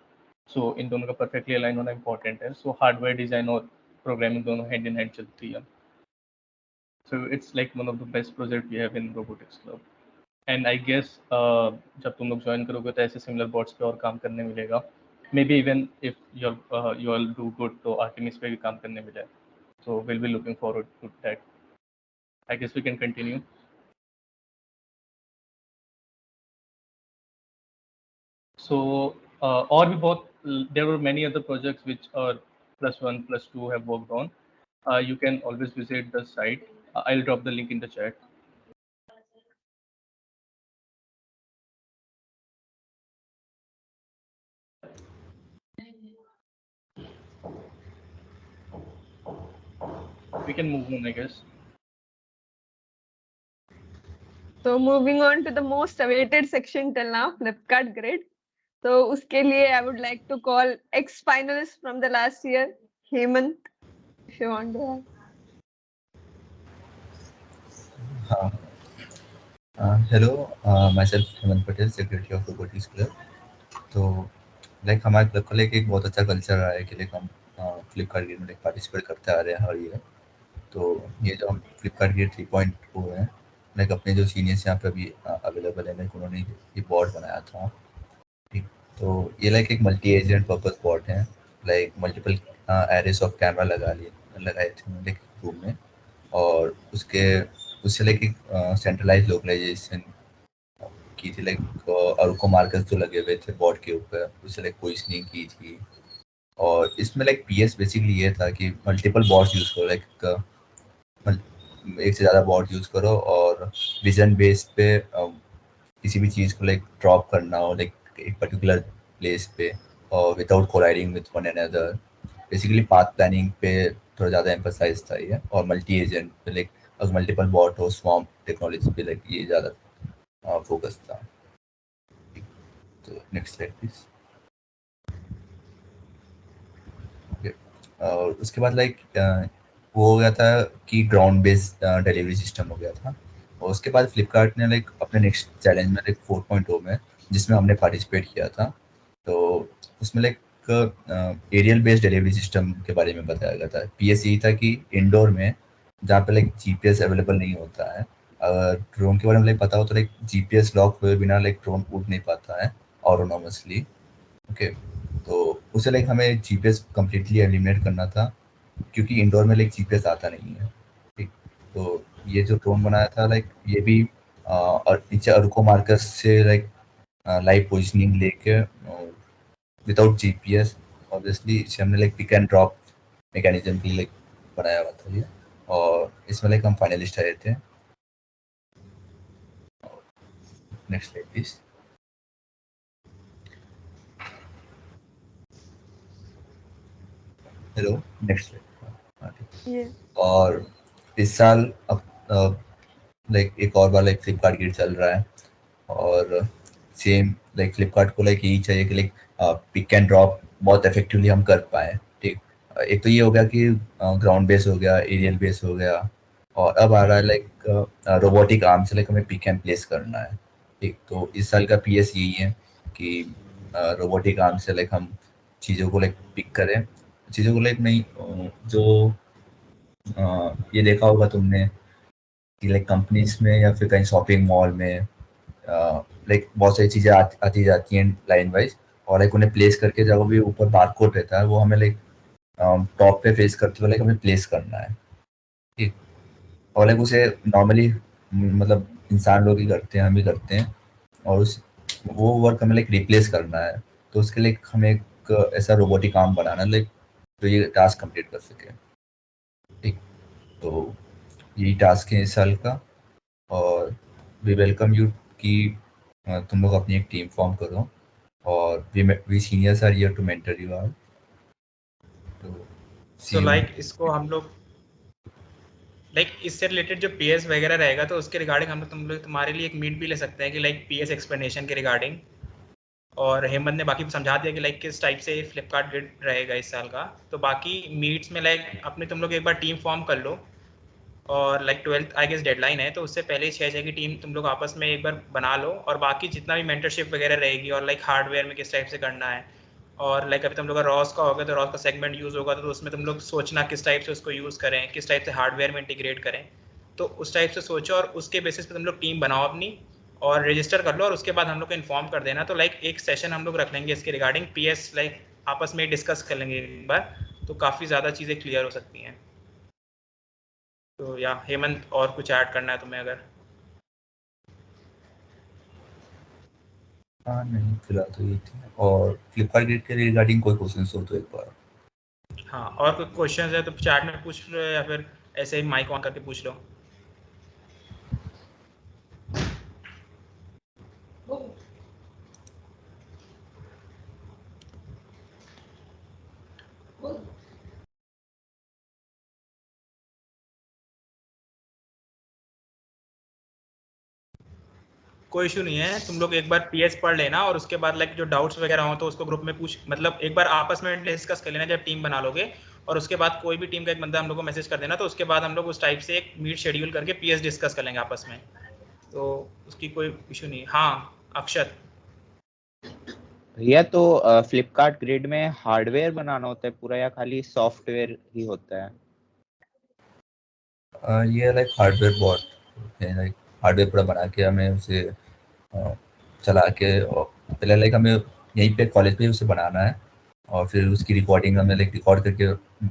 So इन दोनों का परफेक्टली अलाइन होना इंपॉर्टेंट है। सो हार्डवेयर डिजाइन और प्रोग्रामिंग दोनों हैंड इन हैंड चलती है। So it's like one of the best project we have in robotics club. And I guess जब तुम लोग ज्वाइन करोगे तो ऐसे सिमिलर बॉट्स पे और काम करने मिलेगा। Maybe even if you all do good तो आर्टेमिस पे भी काम करने मिले, so will be looking forward to that. I guess we can continue. So और भी बहुत there were many other projects which +1 +2 have worked on. You can always visit the site. I'll drop the link in the chat. We can move on, I guess. So moving on to the most awaited section till now, Flipkart Grid. So uske liye I would like to call ex-finalist from the last year, Hemant, if you want to have. Hello, my self Hemant Patel, secretary of robotics club. तो like हमारे club का एक बहुत अच्छा culture रहा है कि like हम फ्लिपकार्ट गेम में पार्टिसिपेट करते आ रहे हैं हर ईयर। तो ये जो हम फ्लिपकार्ट गेम 3.0 है, लाइक अपने जो सीनियर्स यहाँ पे अभी अवेलेबल है, लाइक उन्होंने ये बॉट बनाया था। ठीक, तो ये लाइक एक मल्टी एजेंट पर्पस बॉट है, like multiple arrays of camera लगाए थे लाइक रूम में, और उससे लाइक एक सेंट्रलाइज लोकलाइजेशन की थी, लाइक अरुको मार्कर्स जो लगे हुए थे बॉर्ड के ऊपर, उससे लाइक पोजिशनिंग की थी। और इसमें लाइक पीएस बेसिकली ये था कि मल्टीपल बॉर्ड्स यूज करो, लाइक एक से ज़्यादा बॉर्ड यूज करो और विजन बेस पे किसी भी चीज़ को लाइक ड्रॉप करना हो लाइक एक पर्टिकुलर प्लेस पे और without colliding with one another. Basically path planning पे थोड़ा ज़्यादा एम्फसाइज था ये, और मल्टी एजेंट पे लाइक अगर मल्टीपल बॉट हो, स्वॉर्म टेक्नोलॉजी पे लाइक ये ज़्यादा फोकस था। तो नेक्स्ट स्लाइड प्लीज। और उसके बाद लाइक वो हो गया था कि ग्राउंड बेस्ड डिलीवरी सिस्टम हो गया था। और उसके बाद फ्लिपकार्ट ने लाइक अपने नेक्स्ट चैलेंज में लाइक 4.0 में, जिसमें हमने पार्टिसिपेट किया था, तो उसमें like aerial based delivery system के बारे में बताया गया था। पीएस यही था कि इंडोर में जहाँ पे लाइक जीपीएस अवेलेबल नहीं होता है, अगर ड्रोन के बारे में लाइक पता हो तो लाइक जीपीएस लॉक हुए बिना लाइक ड्रोन उड़ नहीं पाता है ऑटोनोमसली। ओके, तो उसे लाइक हमें जीपीएस कम्प्लीटली एलिमिनेट करना था, क्योंकि इंडोर में लाइक जीपीएस आता नहीं है। ठीक, तो ये जो ड्रोन बनाया था लाइक ये भी और नीचे अर्को मार्कर्स से लाइक लाइव पोजिशनिंग लेके विदाउट जीपीएस ऑब्वियसली इसे हमने like pick and drop mechanism के लिए लाइक बनाया हुआ था ये, और इसमें लाइक हम फाइनलिस्ट आए थे। Next slide please. Hello, next slide. और इस साल अब लाइक एक और बार लाइक फ्लिपकार्ट गिर चल रहा है, और सेम लाइक फ्लिपकार्ट को लाइक यही चाहिए कि लाइक पिक एंड ड्रॉप बहुत इफेक्टिवली हम कर पाए। ठीक, एक तो ये हो गया कि ग्राउंड बेस हो गया, एरियल बेस हो गया, और अब आ रहा है लाइक रोबोटिक आर्म से लाइक हमें पिक एंड प्लेस करना है। ठीक, तो इस साल का पीएस यही है कि रोबोटिक आर्म से लाइक हम चीज़ों को लाइक पिक करें, चीज़ों को लाइक नहीं जो ये देखा होगा तुमने कि लाइक कंपनीज में या फिर कहीं शॉपिंग मॉल में लाइक बहुत सारी चीज़ें आती जाती हैं लाइन वाइज, और लाइक उन्हें प्लेस करके जब भी ऊपर बारकोड रहता है वो हमें लाइक टॉप पे फेस करते हुए लाइक हमें प्लेस करना है। ठीक, और लाइक उसे नॉर्मली मतलब इंसान लोग ही करते हैं, हम ही करते हैं, और उस वो वर्क हमें लाइक रिप्लेस करना है। तो उसके लिए हमें एक ऐसा रोबोटिक आर्म बनाना है लाइक तो ये टास्क कंप्लीट कर सके। ठीक, तो यही टास्क है इस साल का, और वी वेलकम यू कि तुम लोग अपनी एक टीम फॉर्म करो, और we seniors are here to mentor you all. तो लाइक इसको हम लोग लाइक इससे रिलेटेड जो पीएस वगैरह रहेगा तो उसके रिगार्डिंग हम लोग तुम्हारे लिए एक मीट भी ले सकते हैं कि लाइक पीएस एक्सप्लेनेशन के रिगार्डिंग, और हेमंत ने बाकी समझा दिया कि लाइक किस टाइप से फ्लिपकार्ट ग्रिड रहेगा इस साल का। तो बाकी मीट्स में लाइक अपने तुम लोग एक बार टीम फॉर्म कर लो, और like 12th I guess deadline है, तो उससे पहले 6 की टीम तुम लोग आपस में एक बार बना लो, और बाकी जितना भी मेंटरशिप वगैरह रहेगी और लाइक हार्डवेयर में किस टाइप से करना है, और लाइक अभी तुम लोग का रॉस का होगा तो रॉस का सेगमेंट यूज़ होगा तो उसमें तुम लोग सोचना किस टाइप से उसको यूज़ करें, किस टाइप से हार्डवेयर में इंटीग्रेट करें, तो उस टाइप से सोचो और उसके बेसिस पे तुम लोग टीम बनाओ अपनी और रजिस्टर कर लो, और उसके बाद हम लोग को इन्फॉर्म कर देना। तो लाइक एक सेशन हम लोग रख लेंगे इसके रिगार्डिंग पीएस, लाइक आपस में डिस्कस कर लेंगे एक बार, तो काफ़ी ज़्यादा चीज़ें क्लियर हो सकती हैं। तो या हेमंत और कुछ ऐड करना है तुम्हें अगर? हाँ नहीं, फिलहाल तो ये थी। और फ्लिपकार्ट ग्रिड के रिगार्डिंग कोई क्वेश्चन हो तो एक बार। हाँ, और कोई क्वेश्चन है तो चैट में पूछ लो, या फिर ऐसे ही माइक ऑन करके पूछ लो। कोई इशू नहीं है, तुम लोग एक बार पीएस पढ़ लेना, और उसके बाद लाइक जो डाउट्स वगैरह हो तो उसको ग्रुप में पूछ, मतलब एक बार आपस में डिस्कस कर लेना जब टीम बना लोगे, और उसके बाद कोई भी टीम का एक बंदा हम लोग को मैसेज कर देना, तो उसके बाद हम लोग उस टाइप से एक मीट शेड्यूल करके पीएस डिस्कस कर लेंगे आपस में, तो उसकी कोई इशू नहीं। हाँ अक्षत। भैया तो फ्लिपकार्ट ग्रिड में हार्डवेयर बनाना होता है पूरा या खाली सॉफ्टवेयर ही होता है? ये लाइक हार्डवेयर बहुत है, लाइक हार्डवेयर पूरा बना के हमें उसे चला के, और पहले लाइक हमें यहीं पे कॉलेज पे उसे बनाना है, और फिर उसकी रिकॉर्डिंग हमें लाइक रिकॉर्ड करके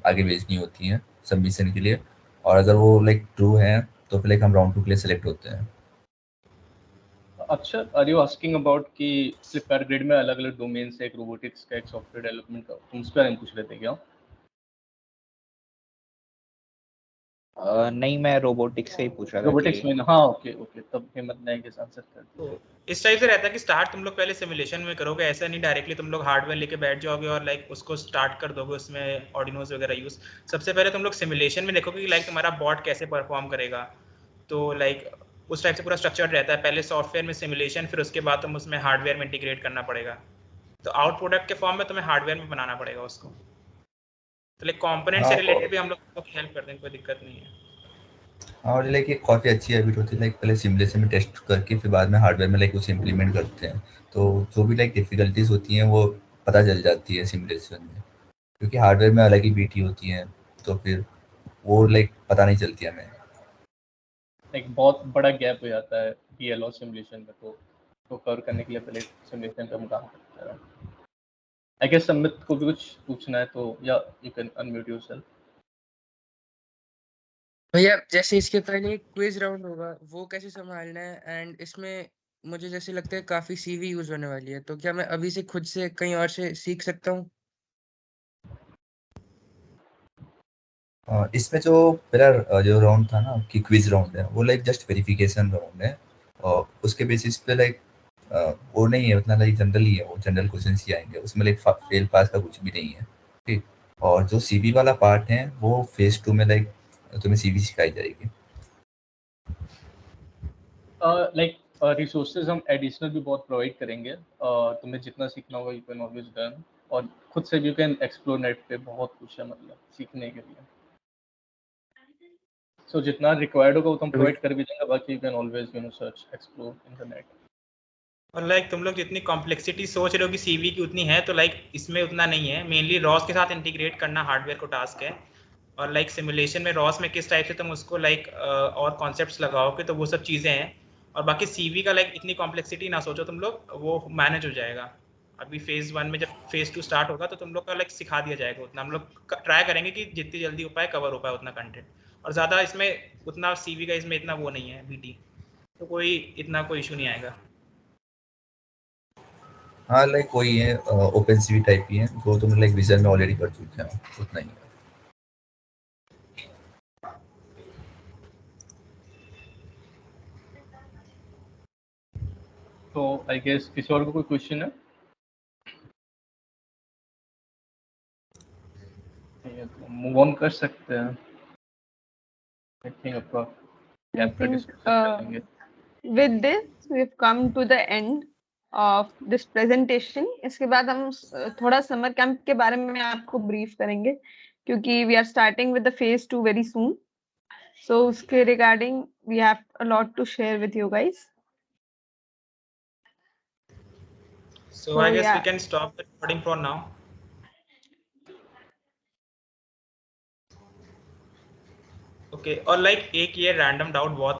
आगे भेजनी होती है सबमिशन के लिए, और अगर वो लाइक ट्रू है तो फिर लाइक हम राउंड 2 के लिए सेलेक्ट होते हैं। अच्छा, आर यू आस्किंग अबाउट कि फ्लिपकार्ट ग्रिड में अलग अलग डोमेन से, एक रोबोटिक्स का, एक सॉफ्टवेयर डेवलपमेंट का, तुम उस पर हम पूछ रहे थे क्या? नहीं, मैं रोबोटिक्स से ही पूछ रहा था रोबोटिक्स कि में। हाँ ओके ओके, तब हेमंत ने आगे आंसर कर दिया। तो इस टाइप से रहता है कि स्टार्ट तुम लोग पहले सिमुलेशन में करोगे, ऐसा नहीं डायरेक्टली तुम लोग हार्डवेयर लेके बैठ जाओगे और लाइक उसको स्टार्ट कर दोगे उसमें ऑर्डिनोज वगैरह यूज। सबसे पहले तुम लोग सिमुलेशन में देखोगे कि लाइक तुम्हारा बॉट कैसे परफॉर्म करेगा, तो लाइक उस टाइप से पूरा स्ट्रक्चर्ड रहता है, पहले सॉफ्टवेयर में सिमुलेशन, फिर उसके बाद तुम उसमें हार्डवेयर में इंटीग्रेट करना पड़ेगा, तो आउट प्रोडक्ट के फॉर्म में तुम्हें हार्डवेयर में बनाना पड़ेगा उसको। तो लाइक कॉम्पोनेंट से रिलेटेड भी हम लोग हेल्प कर देंगे, कोई दिक्कत नहीं है। और लाइक ये काफ़ी अच्छी हैबिट होती है, लाइक पहले सिमुलेशन में टेस्ट करके फिर बाद में हार्डवेयर में लाइक उसे इम्प्लीमेंट करते हैं, तो जो भी लाइक डिफ़िकल्टीज होती हैं वो पता चल जाती है सिमुलेशन में, क्योंकि हार्डवेयर में अलग ही बीटी होती है, तो फिर वो लाइक पता नहीं चलती हमें। एक बहुत बड़ा गैप हो जाता है डीएल और सिमुलेशन में, तो कवर करने के लिए पहले सिमुलेशन पे हम काम करते हैं। आई गेस सम्मित को भी कुछ पूछना है तो, या यू कैन अनम्यूट योरसेल्फ। भैया जैसे इसके पहले एक क्विज राउंड होगा, वो कैसे संभालना है? एंड इसमें मुझे जैसे लगता है काफी सीवी यूज होने वाली है, तो क्या मैं अभी से खुद से कहीं और से सीख सकता हूँ? इसमें जो पहला जो राउंड था ना कि क्विज राउंड है, वो लाइक जस्ट वेरिफिकेशन राउंड है, और उसके बेसिस पे लाइक वो नहीं है उतना, लाइक जनरल ही है, वो जनरल क्वेश्चन ही आएंगे उसमें, लाइक फेल पास का कुछ भी नहीं है, ठीक। और जो सीवी वाला पार्ट है वो फेज 2 में लाइक तुम्हें सीवी सिखाई जाएगी। लाइक रिसोर्सेज हम एडिशनल भी बहुत प्रोवाइड करेंगे, तुम्हें जितना सीखना होगा यू कैन ऑलवेज लर्न, और खुद से भी यू कैन एक्सप्लोर, नेट पे बहुत कुछ है मतलब सीखने के लिए। सो जितना रिक्वायर्ड होगा वो तुम प्रोवाइड कर भी देंगे, बाकी you can always you know search explore internet. और लाइक तुम लोग जितनी कॉम्प्लेक्सिटी सोच रहे हो कि सीवी की उतनी है, तो लाइक इसमें उतना नहीं है। मेनली रॉस के साथ इंटीग्रेट करना हार्डवेयर को टास्क है, और लाइक सिमुलेशन में रॉस में किस टाइप से तुम उसको लाइक और कॉन्सेप्ट्स लगाओगे, तो वो सब चीज़ें हैं। और बाकी सीवी का लाइक इतनी कॉम्प्लेक्सिटी ना सोचो तुम लोग, वो मैनेज हो जाएगा। अभी फेज़ 1 में जब फेज़ 2 स्टार्ट होगा तो तुम लोग का लाइक सिखा दिया जाएगा उतना। हम लोग ट्राई करेंगे कि जितनी जल्दी हो पाए कवर हो पाए उतना कंटेंट, और ज़्यादा इसमें उतना सीवी का इसमें इतना वो नहीं है बीटी, तो कोई इतना कोई इशू नहीं आएगा। हाँ लाइक वही है, ओपन सीवी टाइप ही है, जो तुम लाइक विजन में ऑलरेडी कर चुके हो, उतना ही है। तो आई गेस किसी और को कोई क्वेश्चन है? तो मूव ऑन कर सकते हैं। आई थिंक आपका I कैंप का think डिस्कशन कर लेंगे। with this we've come to the end of this presentation. इसके बाद हम थोड़ा समर कैंप के बारे में आपको ब्रीफ करेंगे, क्योंकि we are starting with the phase 2 very soon. So उसके regarding we have a lot to share with you guys. So I guess we can stop the recording for now. Okay, और like एक ये random doubt बहुत